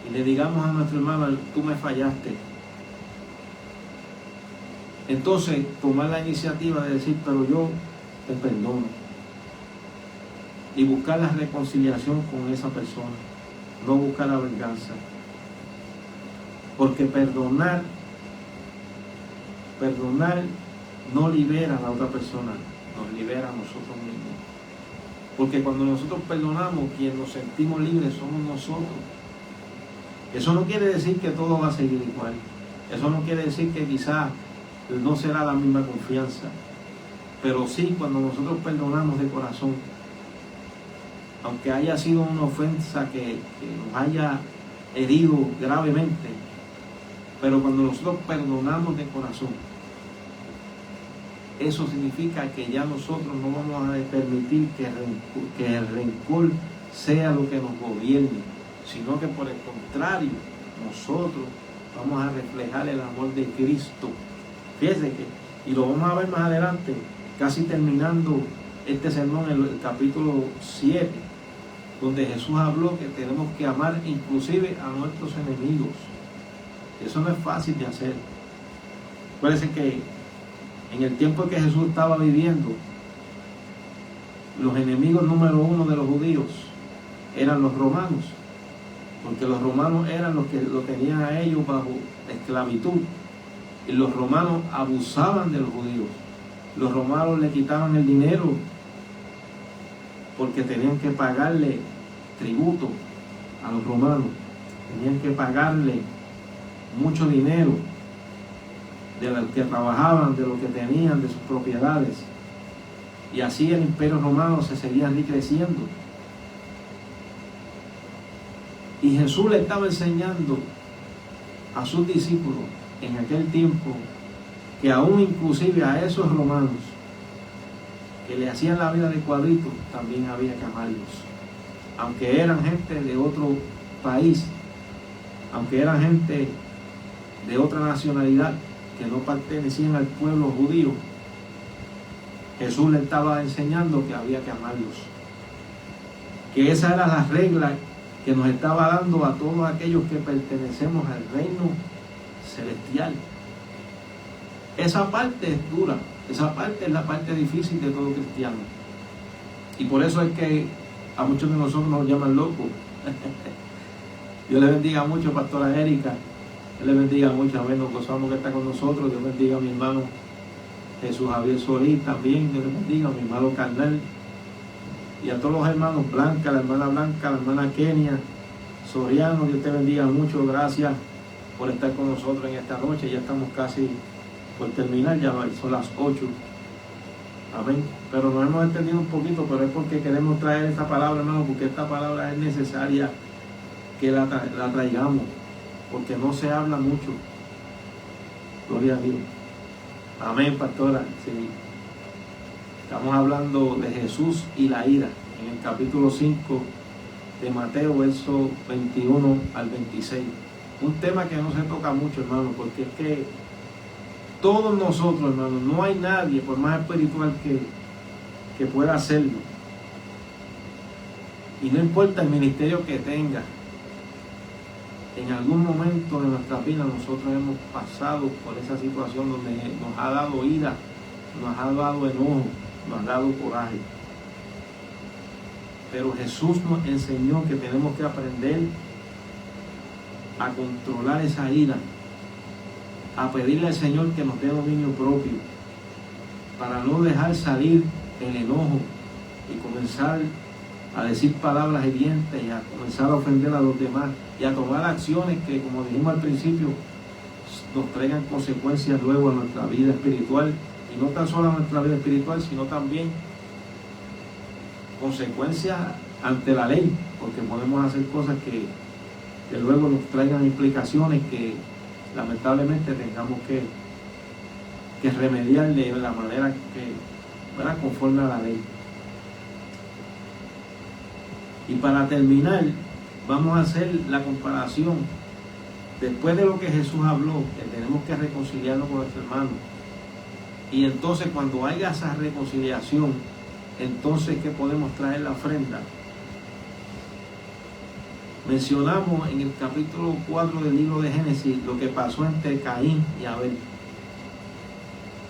y le digamos a nuestro hermano, tú me fallaste, entonces tomar la iniciativa de decir, pero yo te perdono, y buscar la reconciliación con esa persona, no buscar la venganza. Porque perdonar no libera a la otra persona, nos libera a nosotros mismos. Porque cuando nosotros perdonamos, quien nos sentimos libres somos nosotros. Eso no quiere decir que todo va a seguir igual. Eso no quiere decir que quizás no será la misma confianza. Pero sí, cuando nosotros perdonamos de corazón, aunque haya sido una ofensa que nos haya herido gravemente, pero cuando nosotros perdonamos de corazón, eso significa que ya nosotros no vamos a permitir que el rencor sea lo que nos gobierne, sino que por el contrario, nosotros vamos a reflejar el amor de Cristo. Fíjense que, y lo vamos a ver más adelante, casi terminando este sermón, en el capítulo 7, donde Jesús habló que tenemos que amar inclusive a nuestros enemigos. Eso no es fácil de hacer. Acuérdense que en el tiempo que Jesús estaba viviendo, los enemigos número uno de los judíos eran los romanos, porque los romanos eran los que lo tenían a ellos bajo esclavitud, y los romanos abusaban de los judíos. Los romanos le quitaban el dinero porque tenían que pagarle tributo a los romanos, tenían que pagarle mucho dinero de los que trabajaban, de lo que tenían, de sus propiedades, y así el imperio romano se seguía enriqueciendo. Y Jesús le estaba enseñando a sus discípulos en aquel tiempo que aún inclusive a esos romanos que le hacían la vida de cuadritos, también había que amarlos. Aunque eran gente de otro país, aunque eran gente de otra nacionalidad, que no pertenecían al pueblo judío, Jesús le estaba enseñando que había que amarlos. Que esa era la regla que nos estaba dando a todos aquellos que pertenecemos al reino celestial. Esa parte es dura, esa parte es la parte difícil de todo cristiano. Y por eso es que a muchos de nosotros nos llaman locos. Dios le bendiga mucho, pastora Erika. Dios le bendiga mucho, amén. Nos gozamos que está con nosotros. Dios bendiga a mi hermano Jesús Javier Solís también. Dios le bendiga a mi hermano Carnal. Y a todos los hermanos, Blanca, la hermana Kenia, Soriano. Dios te bendiga mucho. Gracias por estar con nosotros en esta noche. Ya estamos casi por terminar, ya son las 8. Amén. Pero nos hemos entendido un poquito, pero es porque queremos traer esta palabra, hermano, porque esta palabra es necesaria que la traigamos, porque no se habla mucho. Gloria a Dios. Amén, pastora. Sí. Estamos hablando de Jesús y la ira, en el capítulo 5 de Mateo, versos 21 al 26. Un tema que no se toca mucho, hermano, porque es que todos nosotros, hermano, no hay nadie, por más espiritual que pueda hacerlo. Y no importa el ministerio que tenga, en algún momento de nuestra vida nosotros hemos pasado por esa situación donde nos ha dado ira, nos ha dado enojo, nos ha dado coraje. Pero Jesús nos enseñó que tenemos que aprender a controlar esa ira, a pedirle al Señor que nos dé dominio propio, para no dejar salir el enojo y comenzar a decir palabras hirientes y a comenzar a ofender a los demás y a tomar acciones que, como dijimos al principio, nos traigan consecuencias luego a nuestra vida espiritual, y no tan solo a nuestra vida espiritual, sino también consecuencias ante la ley, porque podemos hacer cosas que luego nos traigan implicaciones que lamentablemente tengamos que remediar de la manera que fuera conforme a la ley. Y para terminar, vamos a hacer la comparación. Después de lo que Jesús habló, que tenemos que reconciliarnos con nuestro hermano, y entonces cuando haya esa reconciliación, entonces ¿qué podemos traer la ofrenda? Mencionamos en el capítulo 4 del libro de Génesis lo que pasó entre Caín y Abel.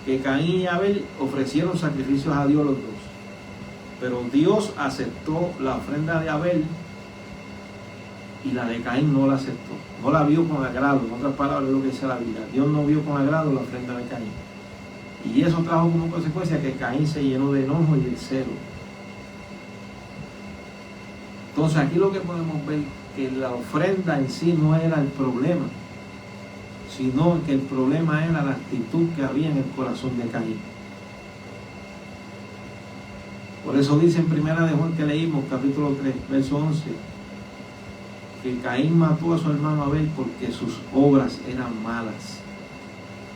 Que Caín y Abel ofrecieron sacrificios a Dios los dos, pero Dios aceptó la ofrenda de Abel y la de Caín no la aceptó, no la vio con agrado. En otras palabras, es lo que dice la Biblia: Dios no vio con agrado la ofrenda de Caín, y eso trajo como consecuencia que Caín se llenó de enojo y de celo. Entonces aquí lo que podemos ver, que la ofrenda en sí no era el problema, sino que el problema era la actitud que había en el corazón de Caín. Por eso dice en Primera de Juan que leímos, capítulo 3, verso 11, que Caín mató a su hermano Abel porque sus obras eran malas.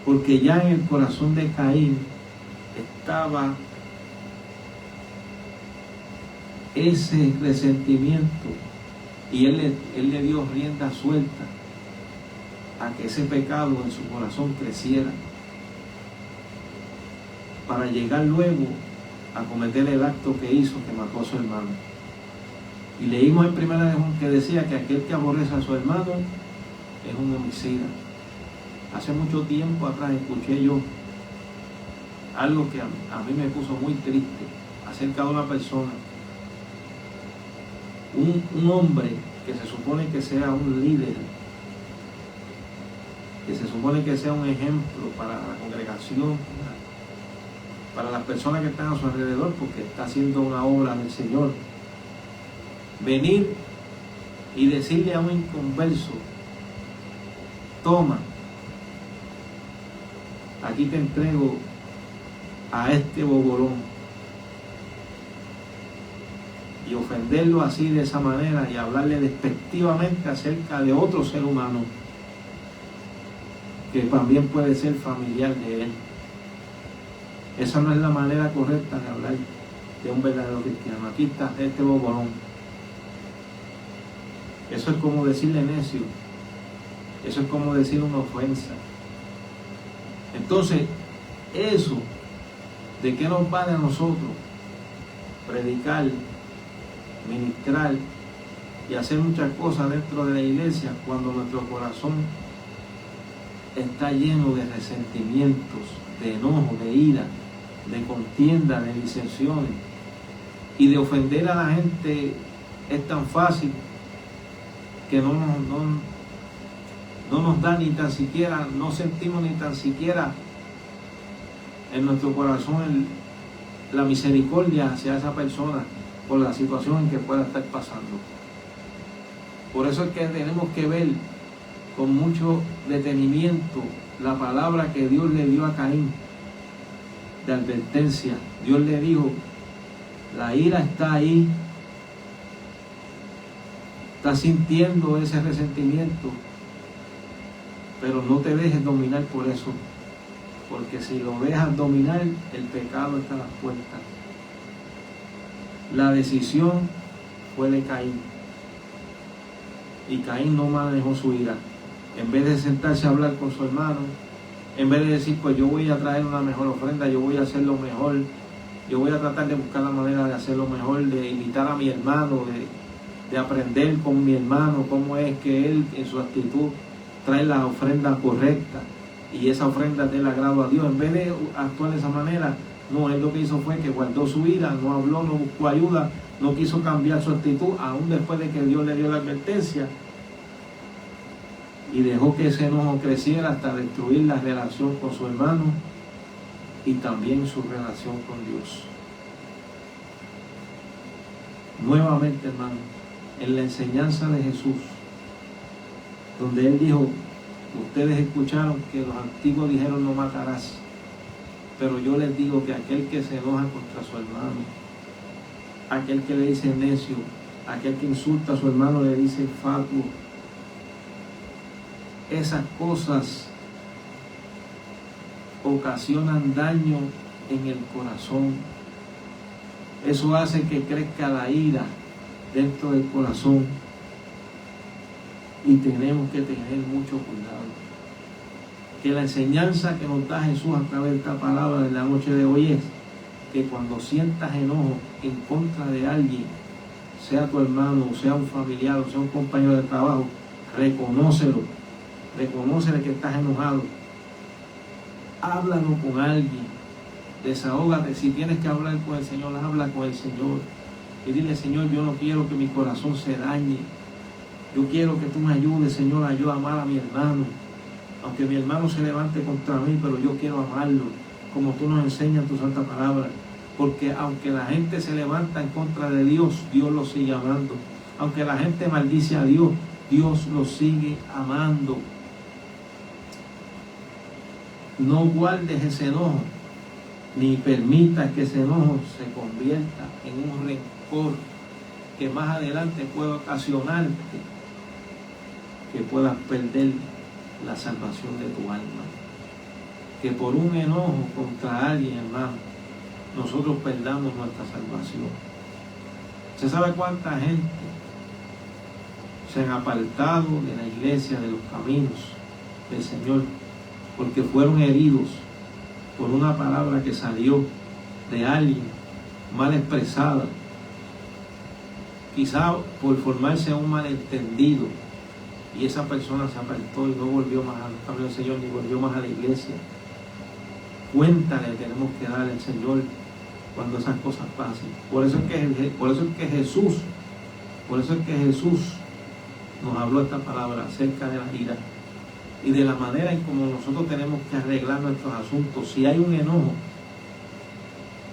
Porque ya en el corazón de Caín estaba ese resentimiento, y él le dio rienda suelta a que ese pecado en su corazón creciera, para llegar luego a cometer el acto que hizo, que mató a su hermano. Y leímos en Primera de Juan que decía que aquel que aborrece a su hermano es un homicida. Hace mucho tiempo atrás escuché yo algo que a mí me puso muy triste acerca de una persona, un hombre que se supone que sea un líder, que se supone que sea un ejemplo para la congregación, para las personas que están a su alrededor, porque está haciendo una obra del Señor. Venir y decirle a un inconverso: toma, aquí te entrego a este bobolón, y ofenderlo así, de esa manera, y hablarle despectivamente acerca de otro ser humano que también puede ser familiar de él. Esa no es la manera correcta de hablar de un verdadero cristiano. Aquí está este bobolón. Eso es como decirle necio. Eso es como decir una ofensa. Entonces, eso, ¿de qué nos vale a nosotros predicar, ministrar y hacer muchas cosas dentro de la iglesia cuando nuestro corazón está lleno de resentimientos, de enojo, de ira, de contienda, de disensiones? Y de ofender a la gente es tan fácil que no nos da ni tan siquiera, no sentimos ni tan siquiera en nuestro corazón la misericordia hacia esa persona por la situación en que pueda estar pasando. Por eso es que tenemos que ver con mucho detenimiento la palabra que Dios le dio a Caín, de advertencia. Dios le dijo, la ira está ahí, estás sintiendo ese resentimiento, pero no te dejes dominar por eso, porque si lo dejas dominar, el pecado está a las puertas. La decisión fue de Caín, y Caín no manejó su ira. En vez de sentarse a hablar con su hermano, en vez de decir, pues yo voy a traer una mejor ofrenda, yo voy a hacerlo mejor, yo voy a tratar de buscar la manera de hacerlo mejor, de imitar a mi hermano, de aprender con mi hermano cómo es que él en su actitud trae la ofrenda correcta y esa ofrenda del agrado a Dios. En vez de actuar de esa manera, no, él lo que hizo fue que guardó su ira, no habló, no buscó ayuda, no quiso cambiar su actitud, aún después de que Dios le dio la advertencia, y dejó que ese enojo creciera hasta destruir la relación con su hermano y también su relación con Dios. Nuevamente, hermano, en la enseñanza de Jesús, donde Él dijo, ustedes escucharon que los antiguos dijeron no matarás, pero yo les digo que aquel que se enoja contra su hermano, aquel que le dice necio, aquel que insulta a su hermano le dice fatuo, esas cosas ocasionan daño en el corazón. Eso hace que crezca la ira dentro del corazón y tenemos que tener mucho cuidado. Que la enseñanza que nos da Jesús a través de esta palabra de la noche de hoy es que cuando sientas enojo en contra de alguien, sea tu hermano, sea un familiar, o sea un compañero de trabajo, reconócelo que estás enojado, háblalo con alguien, desahógate. Si tienes que hablar con el Señor, habla con el Señor y dile, Señor, yo no quiero que mi corazón se dañe, yo quiero que tú me ayudes, Señor, a yo amar a mi hermano, aunque mi hermano se levante contra mí, pero yo quiero amarlo como tú nos enseñas en tu santa palabra, porque aunque la gente se levanta en contra de Dios, Dios lo sigue amando. Aunque la gente maldice a Dios, Dios lo sigue amando. No guardes ese enojo, ni permitas que ese enojo se convierta en un rencor que más adelante puede ocasionarte que puedas perder la salvación de tu alma. Que por un enojo contra alguien, hermano, nosotros perdamos nuestra salvación. ¿Se sabe cuánta gente se han apartado de la iglesia, de los caminos del Señor, porque fueron heridos por una palabra que salió de alguien mal expresada, quizá por formarse un malentendido, y esa persona se apartó y no volvió más al camino del Señor, ni volvió más a la iglesia? Cuenta le tenemos que dar al Señor cuando esas cosas pasen. Por eso es que Jesús nos habló esta palabra acerca de la ira y de la manera en cómo nosotros tenemos que arreglar nuestros asuntos. Si hay un enojo,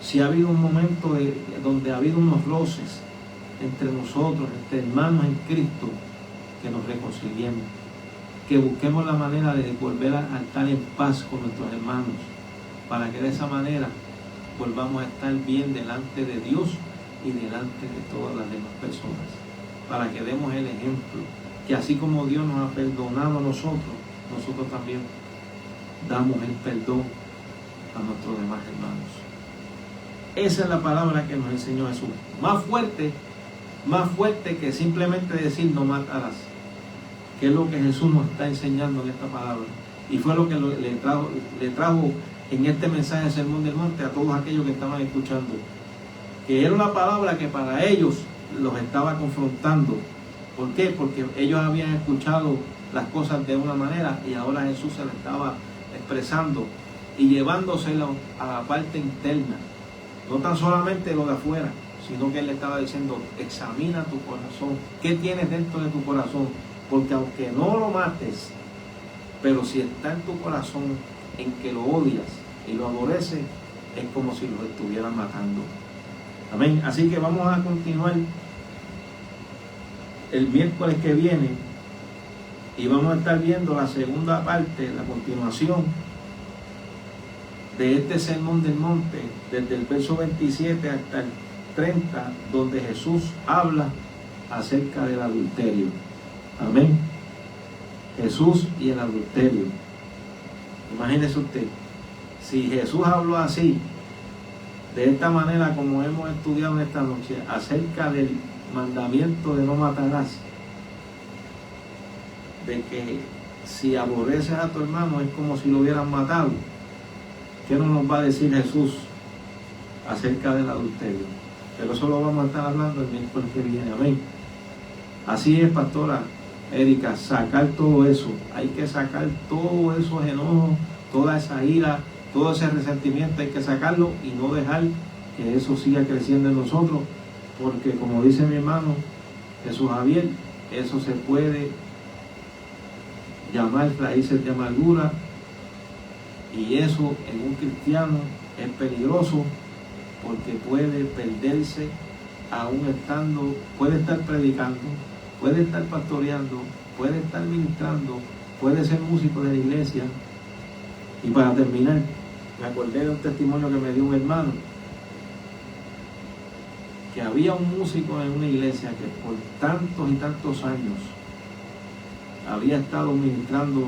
si ha habido un momento donde ha habido unos roces entre nosotros, entre hermanos en Cristo, que nos reconciliemos, que busquemos la manera de volver a estar en paz con nuestros hermanos, para que de esa manera volvamos a estar bien delante de Dios y delante de todas las demás personas, para que demos el ejemplo, que así como Dios nos ha perdonado a nosotros, nosotros también damos el perdón a nuestros demás hermanos. Esa es la palabra que nos enseñó Jesús, más fuerte que simplemente decir no matarás, que es lo que Jesús nos está enseñando en esta palabra, y fue lo que le trajo en este mensaje del Sermón del Monte a todos aquellos que estaban escuchando, que era una palabra que para ellos los estaba confrontando. ¿Por qué? Porque ellos habían escuchado las cosas de una manera y ahora Jesús se la estaba expresando y llevándoselo a la parte interna, no tan solamente lo de afuera, sino que Él le estaba diciendo, examina tu corazón, ¿qué tienes dentro de tu corazón? Porque aunque no lo mates, pero si está en tu corazón en que lo odias y lo aborreces, es como si lo estuvieran matando. Amén. Así que vamos a continuar el miércoles que viene y vamos a estar viendo la segunda parte, la continuación de este sermón del monte, desde el verso 27 hasta el 30, donde Jesús habla acerca del adulterio. Amén. Jesús y el adulterio. Imagínese usted, si Jesús habló así, de esta manera como hemos estudiado en esta noche, acerca del mandamiento de no matarás, de que si aborreces a tu hermano es como si lo hubieran matado, ¿qué no nos va a decir Jesús acerca del adulterio? Pero eso lo vamos a estar hablando el miércoles que viene. Amén. Así es, pastora Erika, sacar todo eso. Hay que sacar todos esos enojos, toda esa ira, todo ese resentimiento. Hay que sacarlo y no dejar que eso siga creciendo en nosotros. Porque como dice mi hermano Jesús Javier, eso se puede llamar raíces de amargura. Y eso en un cristiano es peligroso, porque puede perderse aún estando, puede estar predicando, puede estar pastoreando, puede estar ministrando, puede ser músico de la iglesia. Y para terminar, me acordé de un testimonio que me dio un hermano, que había un músico en una iglesia que por tantos y tantos años había estado ministrando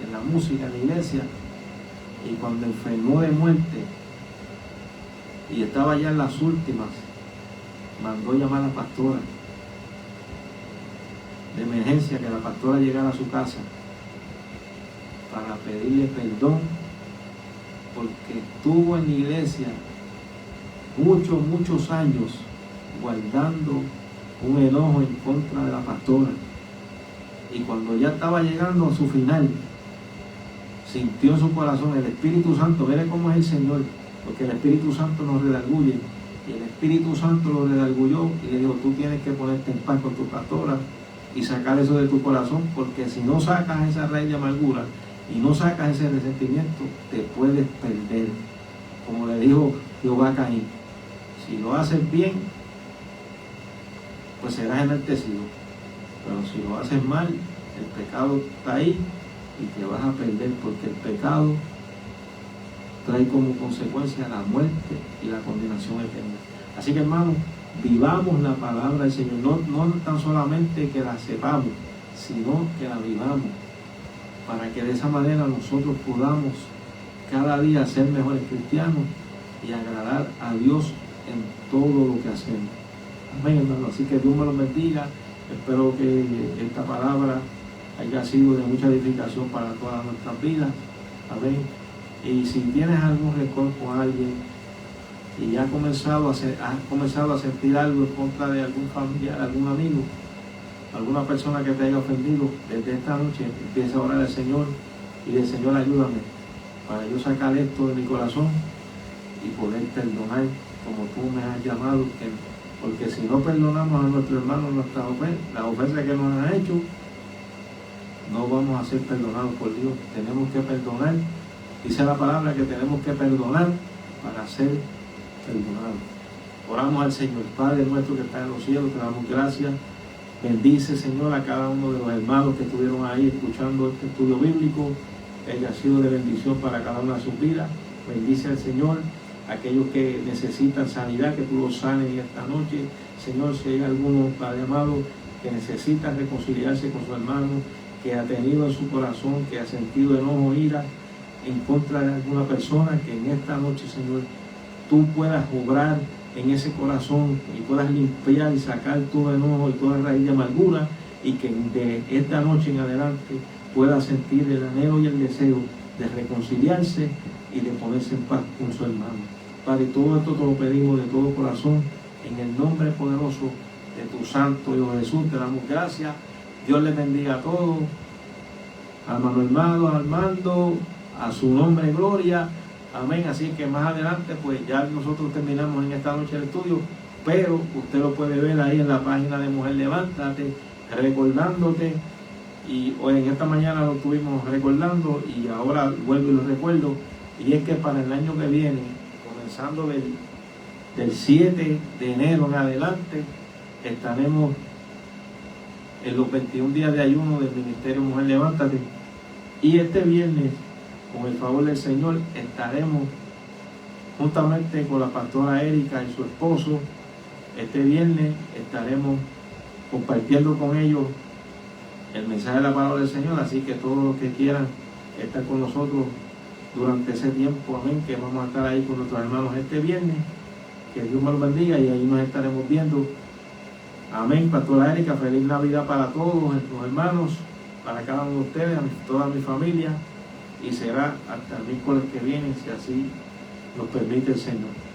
en la música en la iglesia, y cuando enfermó de muerte y estaba ya en las últimas, mandó llamar a la pastora de emergencia, que la pastora llegara a su casa para pedirle perdón, porque estuvo en la iglesia muchos años guardando un enojo en contra de la pastora, y cuando ya estaba llegando a su final, sintió en su corazón el Espíritu Santo. Mire cómo es el Señor, porque el Espíritu Santo nos redarguye, y el Espíritu Santo lo redargulló y le dijo: tú tienes que ponerte en paz con tu pastora y sacar eso de tu corazón, porque si no sacas esa raíz de amargura y no sacas ese resentimiento, te puedes perder, como le dijo Jehová a Caín. Si lo haces bien, pues serás enaltecido, pero si lo haces mal, el pecado está ahí y te vas a perder, porque el pecado trae como consecuencia la muerte y la condenación eterna. Así que, hermanos, vivamos la palabra del Señor, no tan solamente que la sepamos, sino que la vivamos, para que de esa manera nosotros podamos cada día ser mejores cristianos y agradar a Dios en todo lo que hacemos. Amén, hermano. Así que Dios me los bendiga. Espero que esta palabra haya sido de mucha edificación para todas nuestras vidas. Amén. Y si tienes algún rencor con alguien y has comenzado a sentir algo en contra de algún familiar, algún amigo, alguna persona que te haya ofendido, desde esta noche empieza a orar al Señor y del Señor, ayúdame para yo sacar esto de mi corazón y poder perdonar como tú me has llamado, porque si no perdonamos a nuestro hermano la ofensa que nos han hecho, no vamos a ser perdonados por Dios. Tenemos que perdonar. Dice la palabra que tenemos que perdonar para ser perdonados. Oramos al Señor. Padre nuestro que está en los cielos, te damos gracias. Bendice, Señor, a cada uno de los hermanos que estuvieron ahí escuchando este estudio bíblico, que haya sido de bendición para cada una de sus vidas. Bendice al Señor aquellos que necesitan sanidad, que tú los sanes esta noche. Señor, si hay alguno, Padre amado, que necesita reconciliarse con su hermano, que ha tenido en su corazón, que ha sentido enojo, ira en contra de alguna persona, que en esta noche, Señor, tú puedas obrar en ese corazón y puedas limpiar y sacar todo enojo y toda raíz de amargura, y que de esta noche en adelante pueda sentir el anhelo y el deseo de reconciliarse y de ponerse en paz con su hermano. Padre, todo esto te lo pedimos de todo corazón, en el nombre poderoso de tu Santo Hijo Jesús. Te damos gracias. Dios les bendiga a todos, a hermano Armando, a su nombre gloria. Amén. Así que más adelante, pues ya nosotros terminamos en esta noche el estudio, pero usted lo puede ver ahí en la página de Mujer Levántate, recordándote. Y hoy en esta mañana lo estuvimos recordando y ahora vuelvo y lo recuerdo. Y es que para el año que viene, comenzando del 7 de enero en adelante, estaremos en los 21 días de ayuno del Ministerio Mujer Levántate. Y este viernes con el favor del Señor, estaremos juntamente con la pastora Erika y su esposo. Este viernes estaremos compartiendo con ellos el mensaje de la palabra del Señor, así que todos los que quieran estar con nosotros durante ese tiempo, amén, que vamos a estar ahí con nuestros hermanos este viernes, que Dios me los bendiga y ahí nos estaremos viendo. Amén. Pastora Erika, feliz Navidad para todos nuestros hermanos, para cada uno de ustedes, toda mi familia, y será hasta el miércoles que viene, si así nos permite el Señor.